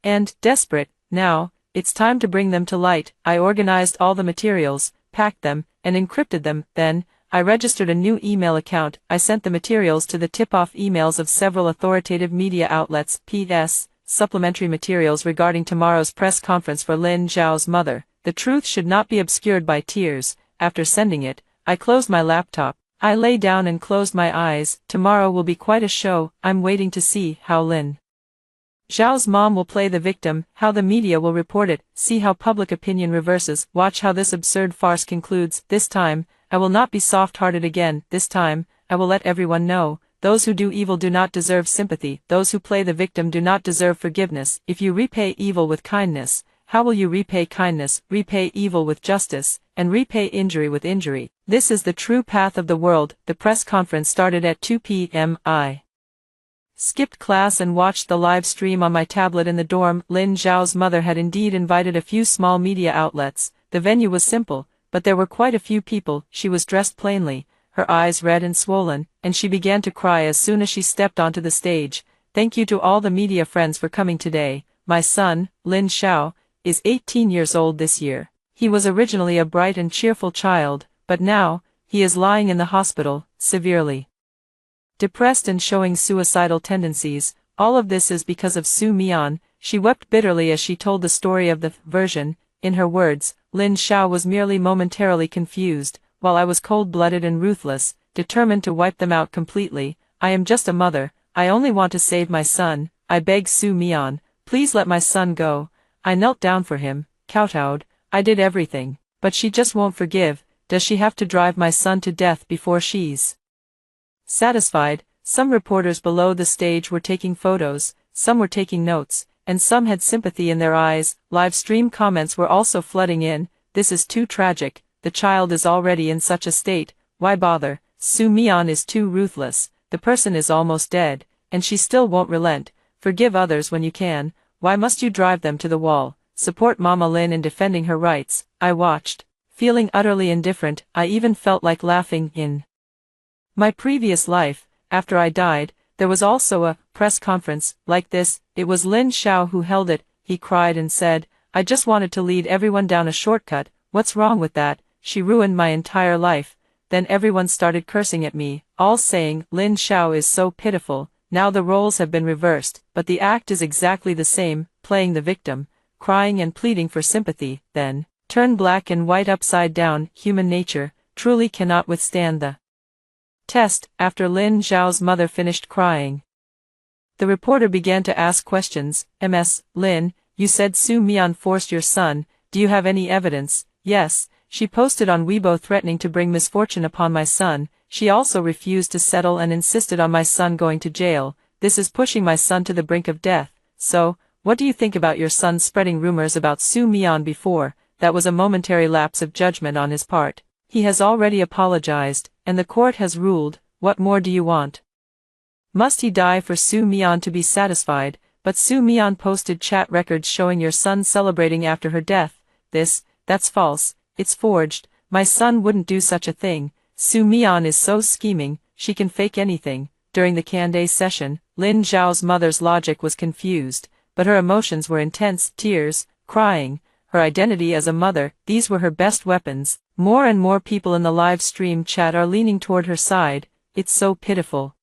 And, desperate, now, it's time to bring them to light. I organized all the materials, packed them, and encrypted them. Then, I registered a new email account. I sent the materials to the tip-off emails of several authoritative media outlets. P.S. Supplementary materials regarding tomorrow's press conference for Lin Zhao's mother. The truth should not be obscured by tears. After sending it, I closed my laptop. I lay down and closed my eyes. Tomorrow will be quite a show. I'm waiting to see how Lin Zhao's mom will play the victim, how the media will report it, see how public opinion reverses, watch how this absurd farce concludes. This time, I will not be soft-hearted again. This time, I will let everyone know, those who do evil do not deserve sympathy, those who play the victim do not deserve forgiveness. If you repay evil with kindness, how will you repay kindness? Repay evil with justice, and repay injury with injury. This is the true path of the world. The press conference started at 2 p.m. I skipped class and watched the live stream on my tablet in the dorm. Lin Zhao's mother had indeed invited a few small media outlets. The venue was simple, but there were quite a few people. She was dressed plainly, her eyes red and swollen, and she began to cry as soon as she stepped onto the stage. Thank you to all the media friends for coming today. My son, Lin Xiao, is 18 years old this year. He was originally a bright and cheerful child, but now, he is lying in the hospital, severely depressed and showing suicidal tendencies. All of this is because of Su Mian. She wept bitterly as she told the story of the version. In her words, Lin Xiao was merely momentarily confused, while I was cold-blooded and ruthless, determined to wipe them out completely. I am just a mother. I only want to save my son. I beg Su Mian, please let my son go. I knelt down for him, kowtowed. I did everything, but she just won't forgive. Does she have to drive my son to death before she's satisfied? Some reporters below the stage were taking photos, some were taking notes, and some had sympathy in their eyes. Live stream comments were also flooding in. This is too tragic. The child is already in such a state. Why bother? Su Mian is too ruthless. The person is almost dead, and she still won't relent. Forgive others when you can. Why must you drive them to the wall? Support Mama Lin in defending her rights. I watched, feeling utterly indifferent. I even felt like laughing. In my previous life, after I died, There was also a press conference like this. It was Lin Xiao who held it. He cried and said, "I just wanted to lead everyone down a shortcut. What's wrong with that? She ruined my entire life." Then everyone started cursing at me, all saying, "Lin Xiao is so pitiful." Now the roles have been reversed, but the act is exactly the same, playing the victim, crying and pleading for sympathy, then turn black and white upside down. Human nature truly cannot withstand the test. After Lin Xiao's mother finished crying, the reporter began to ask questions. "Ms. Lin, you said Su Mian forced your son. Do you have any evidence?" "Yes, she posted on Weibo threatening to bring misfortune upon my son. She also refused to settle and insisted on my son going to jail. This is pushing my son to the brink of death. So, what do you think about your son spreading rumors about Su Mian before?" That was a momentary lapse of judgment on his part. He has already apologized, and the court has ruled. What more do you want? Must he die for Su Mian to be satisfied? But Su Mian posted chat records showing your son celebrating after her death. That's false. It's forged. My son wouldn't do such a thing. Su Mian is so scheming, she can fake anything. During the Candé session, Lin Zhao's mother's logic was confused, but her emotions were intense: tears, crying, her identity as a mother. These were her best weapons. More and more people in the live stream chat are leaning toward her side. It's so pitiful.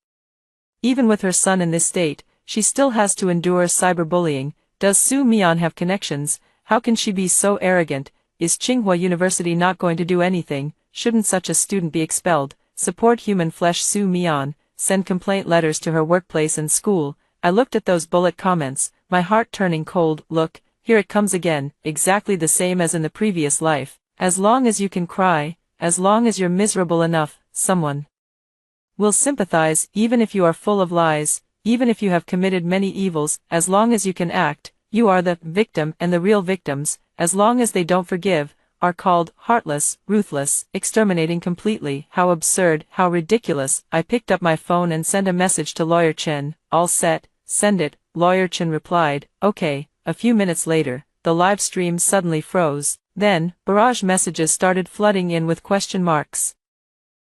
Even with her son in this state, she still has to endure cyberbullying. Does Su Mian have connections? How can she be so arrogant? Is Tsinghua University not going to do anything? Shouldn't such a student be expelled? Support human flesh Su Mian. Send complaint letters to her workplace and school. I looked at those bullet comments, my heart turning cold. Look, here it comes again, exactly the same as in the previous life. As long as you can cry, as long as you're miserable enough, someone will sympathize, even if you are full of lies, even if you have committed many evils. As long as you can act, you are the victim, and the real victims, as long as they don't forgive, are called heartless, ruthless, exterminating completely. How absurd, how ridiculous. I picked up my phone and sent a message to Lawyer Chen. All set, send it. Lawyer Chen replied, okay. A few minutes later, the live stream suddenly froze. Then, barrage messages started flooding in with question marks.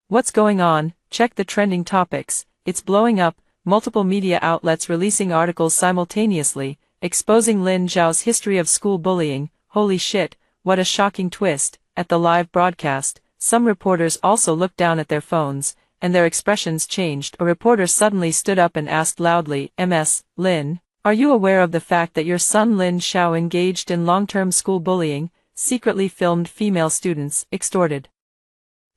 What's going on? Check the trending topics. It's blowing up. Multiple media outlets releasing articles simultaneously, exposing Lin Zhao's history of school bullying. Holy shit, what a shocking twist. At the live broadcast, some reporters also looked down at their phones, and their expressions changed. A reporter suddenly stood up and asked loudly, "Ms. Lin, are you aware of the fact that your son Lin Xiao engaged in long-term school bullying, secretly filmed female students, extorted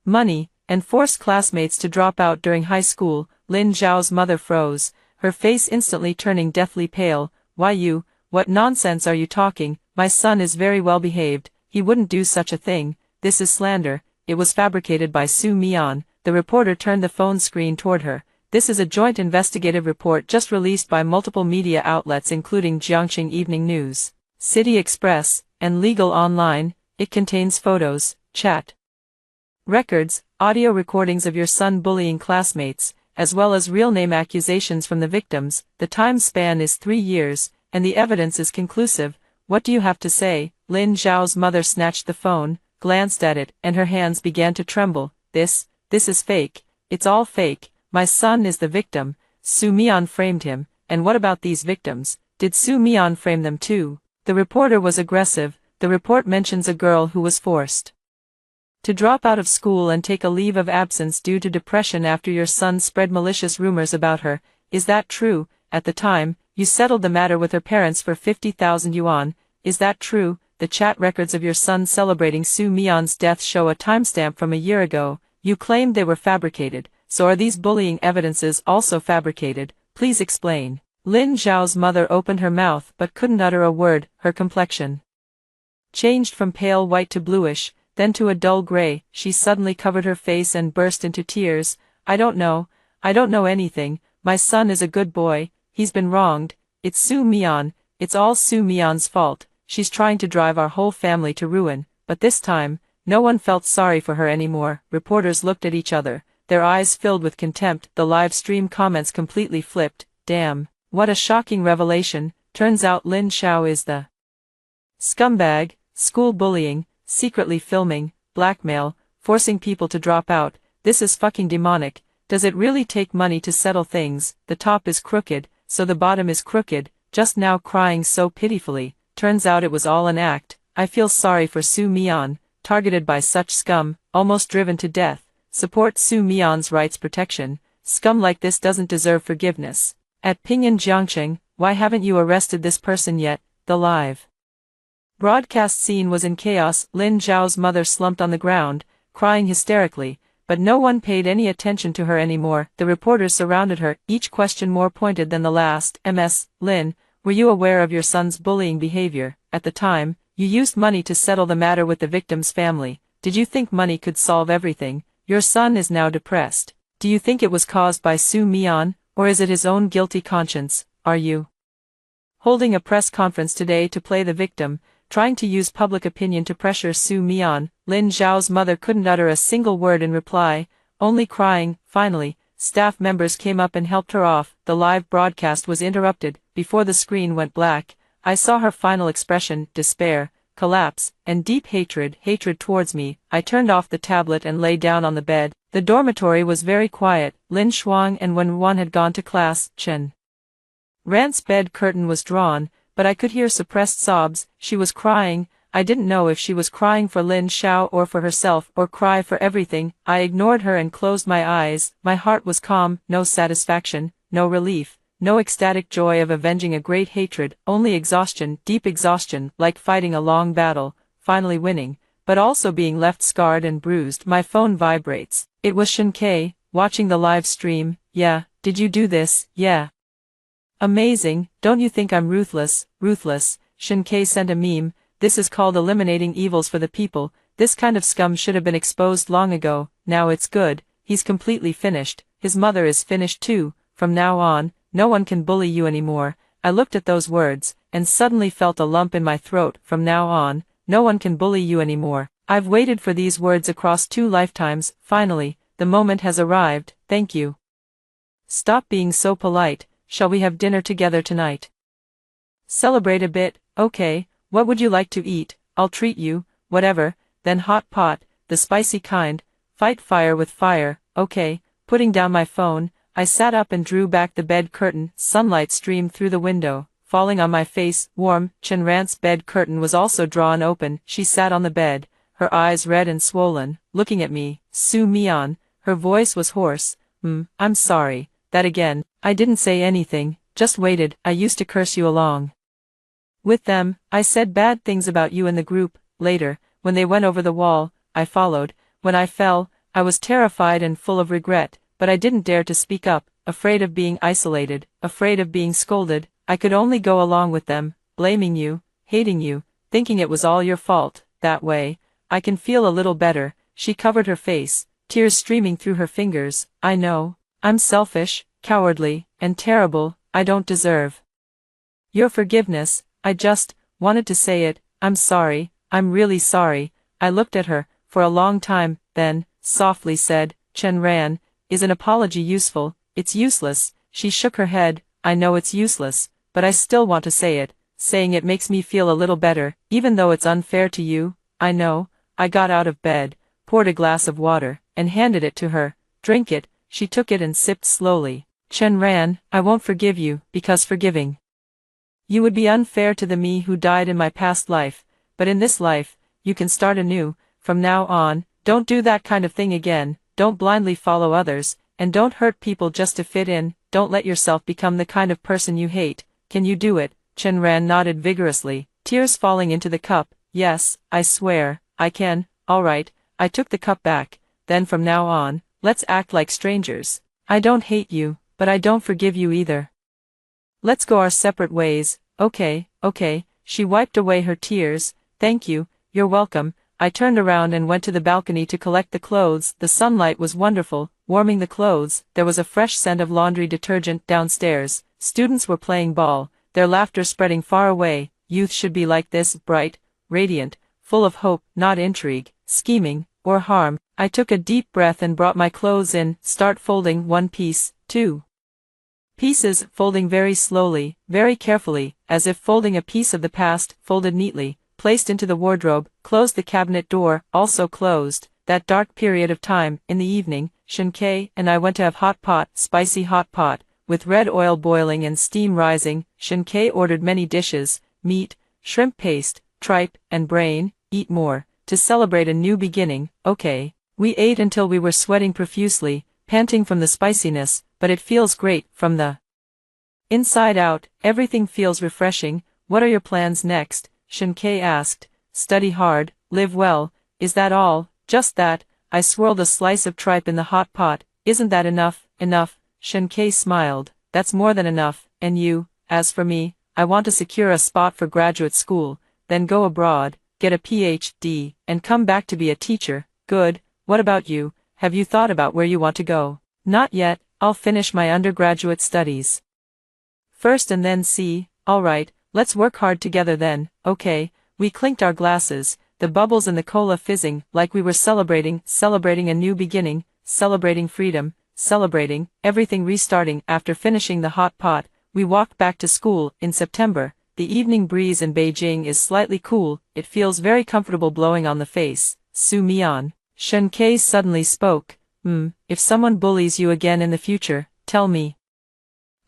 money, and forced classmates to drop out during high school?" Lin Zhao's mother froze, her face instantly turning deathly pale. "Why you? What nonsense are you talking? My son is very well behaved. He wouldn't do such a thing. This is slander. It was fabricated by Su Mian." The reporter turned the phone screen toward her. This is a joint investigative report just released by multiple media outlets including Jiangxing Evening News, City Express, and Legal Online. It contains photos, chat records, audio recordings of your son bullying classmates, as well as real-name accusations from the victims. The time span is 3 years, and the evidence is conclusive. What do you have to say? Lin Zhao's mother snatched the phone, glanced at it, and her hands began to tremble. This is fake. It's all fake. My son is the victim. Su Mian framed him. And what about these victims? Did Su Mian frame them too? The reporter was aggressive. The report mentions a girl who was forced to drop out of school and take a leave of absence due to depression after your son spread malicious rumors about her. Is that true? At the time, you settled the matter with her parents for 50,000 yuan. Is that true? The chat records of your son celebrating Su Mian's death show a timestamp from a year ago. You claimed they were fabricated, so are these bullying evidences also fabricated? Please explain. Lin Zhao's mother opened her mouth but couldn't utter a word. Her complexion changed from pale white to bluish, then to a dull gray. She suddenly covered her face and burst into tears. I don't know anything. My son is a good boy. He's been wronged. It's Su Mian. It's all Su Mian's fault. She's trying to drive our whole family to ruin. But this time, no one felt sorry for her anymore. Reporters looked at each other, their eyes filled with contempt. The live stream comments completely flipped. Damn, what a shocking revelation. Turns out Lin Xiao is the scumbag. School bullying, secretly filming, blackmail, forcing people to drop out. This is fucking demonic. Does it really take money to settle things? The top is crooked, so the bottom is crooked, just now crying so pitifully. Turns out it was all an act. I feel sorry for Su Mian, targeted by such scum, almost driven to death. Support Su Mian's rights protection. Scum like this doesn't deserve forgiveness. At Pinyin Jiangcheng, why haven't you arrested this person yet? The live broadcast scene was in chaos. Lin Zhao's mother slumped on the ground, crying hysterically, but no one paid any attention to her anymore. The reporters surrounded her, each question more pointed than the last. Ms. Lin, were you aware of your son's bullying behavior? At the time, you used money to settle the matter with the victim's family. Did you think money could solve everything? Your son is now depressed. Do you think it was caused by Su Mian, or is it his own guilty conscience? Are you holding a press conference today to play the victim, trying to use public opinion to pressure Su Mian? Lin Zhao's mother couldn't utter a single word in reply, only crying. Finally, staff members came up and helped her off. The live broadcast was interrupted. Before the screen went black, I saw her final expression: despair, collapse, and deep hatred towards me. I turned off the tablet and lay down on the bed. The dormitory was very quiet. Lin Shuang and Wen had gone to class. Chen Ran's bed curtain was drawn, but I could hear suppressed sobs. She was crying. I didn't know if she was crying for Lin Xiao or for herself, or cry for everything. I ignored her and closed my eyes. My heart was calm, no satisfaction, no relief, no ecstatic joy of avenging a great hatred, only exhaustion, deep exhaustion, like fighting a long battle, finally winning, but also being left scarred and bruised. My phone vibrates. It was Shen Ke, watching the live stream. Yeah, did you do this? Yeah. Amazing, don't you think I'm ruthless? Ruthless. Shen Ke sent a meme. This is called eliminating evils for the people. This kind of scum should have been exposed long ago. Now it's good. He's completely finished. His mother is finished too. From now on, no one can bully you anymore. I looked at those words, and suddenly felt a lump in my throat. From now on, no one can bully you anymore. I've waited for these words across 2 lifetimes. Finally, the moment has arrived. Thank you. Stop being so polite. Shall we have dinner together tonight? Celebrate a bit. Okay, what would you like to eat? I'll treat you. Whatever. Then hot pot, the spicy kind. Fight fire with fire. Okay. Putting down my phone, I sat up and drew back the bed curtain. Sunlight streamed through the window, falling on my face, warm. Chen Rant's bed curtain was also drawn open. She sat on the bed, her eyes red and swollen, looking at me. Su Mian. Her voice was hoarse. I'm sorry. That again. I didn't say anything, just waited. I used to curse you along with them. I said bad things about you in the group. Later, when they went over the wall, I followed. When I fell, I was terrified and full of regret, but I didn't dare to speak up, afraid of being isolated, afraid of being scolded. I could only go along with them, blaming you, hating you, thinking it was all your fault. That way, I can feel a little better. She covered her face, tears streaming through her fingers. I know. I'm selfish, cowardly, and terrible. I don't deserve your forgiveness. I just wanted to say it. I'm sorry. I'm really sorry. I looked at her for a long time, then softly said, Chen Ran, is an apology useful? It's useless. She shook her head. I know it's useless, but I still want to say it. Saying it makes me feel a little better, even though it's unfair to you. I know. I got out of bed, poured a glass of water, and handed it to her. Drink it. She took it and sipped slowly. Chen Ran, I won't forgive you, because forgiving you would be unfair to the me who died in my past life, but in this life, you can start anew. From now on, don't do that kind of thing again, don't blindly follow others, and don't hurt people just to fit in. Don't let yourself become the kind of person you hate. Can you do it? Chen Ran nodded vigorously, tears falling into the cup. Yes, I swear, I can. All right. I took the cup back. Then from now on, let's act like strangers. I don't hate you, but I don't forgive you either. Let's go our separate ways. Okay, okay. She wiped away her tears. Thank you, you're welcome. I turned around and went to the balcony to collect the clothes. The sunlight was wonderful, warming the clothes. There was a fresh scent of laundry detergent downstairs. Students were playing ball, their laughter spreading far away. Youth should be like this, bright, radiant, full of hope, not intrigue, scheming, or harm. I took a deep breath and brought my clothes in. Start folding 1 piece, 2 pieces, folding very slowly, very carefully, as if folding a piece of the past, folded neatly, placed into the wardrobe, closed the cabinet door, also closed. that dark period of time, in the evening, Shunkei and I went to have hot pot, spicy hot pot, with red oil boiling and steam rising. Shunkei ordered many dishes, meat, shrimp paste, tripe, and brain, eat more, to celebrate a new beginning. Okay. We ate until we were sweating profusely, panting from the spiciness, but it feels great, from the inside out. Everything feels refreshing. What are your plans next? Shunkei asked. Study hard, live well. Is that all? Just that. I swirled a slice of tripe in the hot pot. Isn't that enough? Enough. Shunkei smiled. That's more than enough. And you? As for me, I want to secure a spot for graduate school, then go abroad, get a PhD, and come back to be a teacher. Good. What about you? Have you thought about where you want to go? Not yet. I'll finish my undergraduate studies first and then see. All right, let's work hard together then. Okay. We clinked our glasses, the bubbles in the cola fizzing like we were celebrating a new beginning, celebrating freedom, celebrating everything restarting. After finishing the hot pot, we walked back to school. In September, the evening breeze in Beijing is slightly cool. It feels very comfortable blowing on the face. Su Mian. Shunkei suddenly spoke. If someone bullies you again in the future, tell me.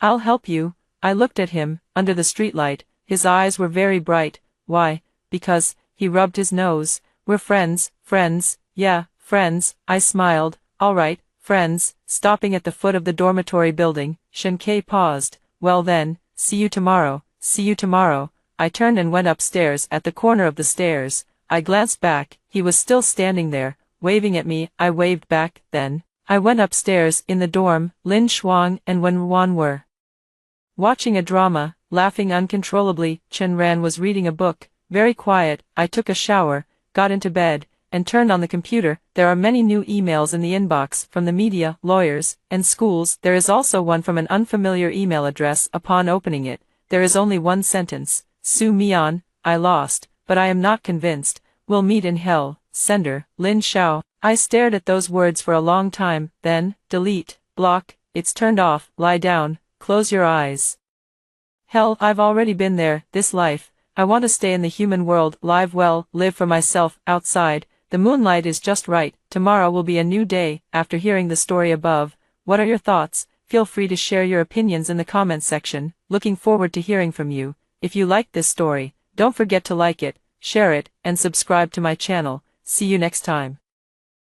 I'll help you. I looked at him, under the streetlight. His eyes were very bright. Why? Because, he rubbed his nose. We're friends. Friends? Yeah, friends. I smiled. All right, friends. Stopping at the foot of the dormitory building, Shunkei paused. Well then, see you tomorrow. See you tomorrow. I turned and went upstairs. At the corner of the stairs, I glanced back. He was still standing there, waving at me. I waved back. Then I went upstairs. In the dorm, Lin Shuang and Wen Wan were watching a drama, laughing uncontrollably. Chen Ran was reading a book, very quiet. I took a shower, got into bed, and turned on the computer. There are many new emails in the inbox, from the media, lawyers, and schools. There is also one from an unfamiliar email address. Upon opening it, there is only one sentence. Su Mian, I lost, but I am not convinced. We'll meet in hell. Sender, Lin Xiao. I stared at those words for a long time, then, delete, block, it's turned off. Lie down, close your eyes. Hell, I've already been there. This life, I want to stay in the human world, live well, live for myself. Outside, the moonlight is just right. Tomorrow will be a new day. After hearing the story above, what are your thoughts? Feel free to share your opinions in the comments section. Looking forward to hearing from you. If you liked this story, don't forget to like it, share it, and subscribe to my channel. See you next time.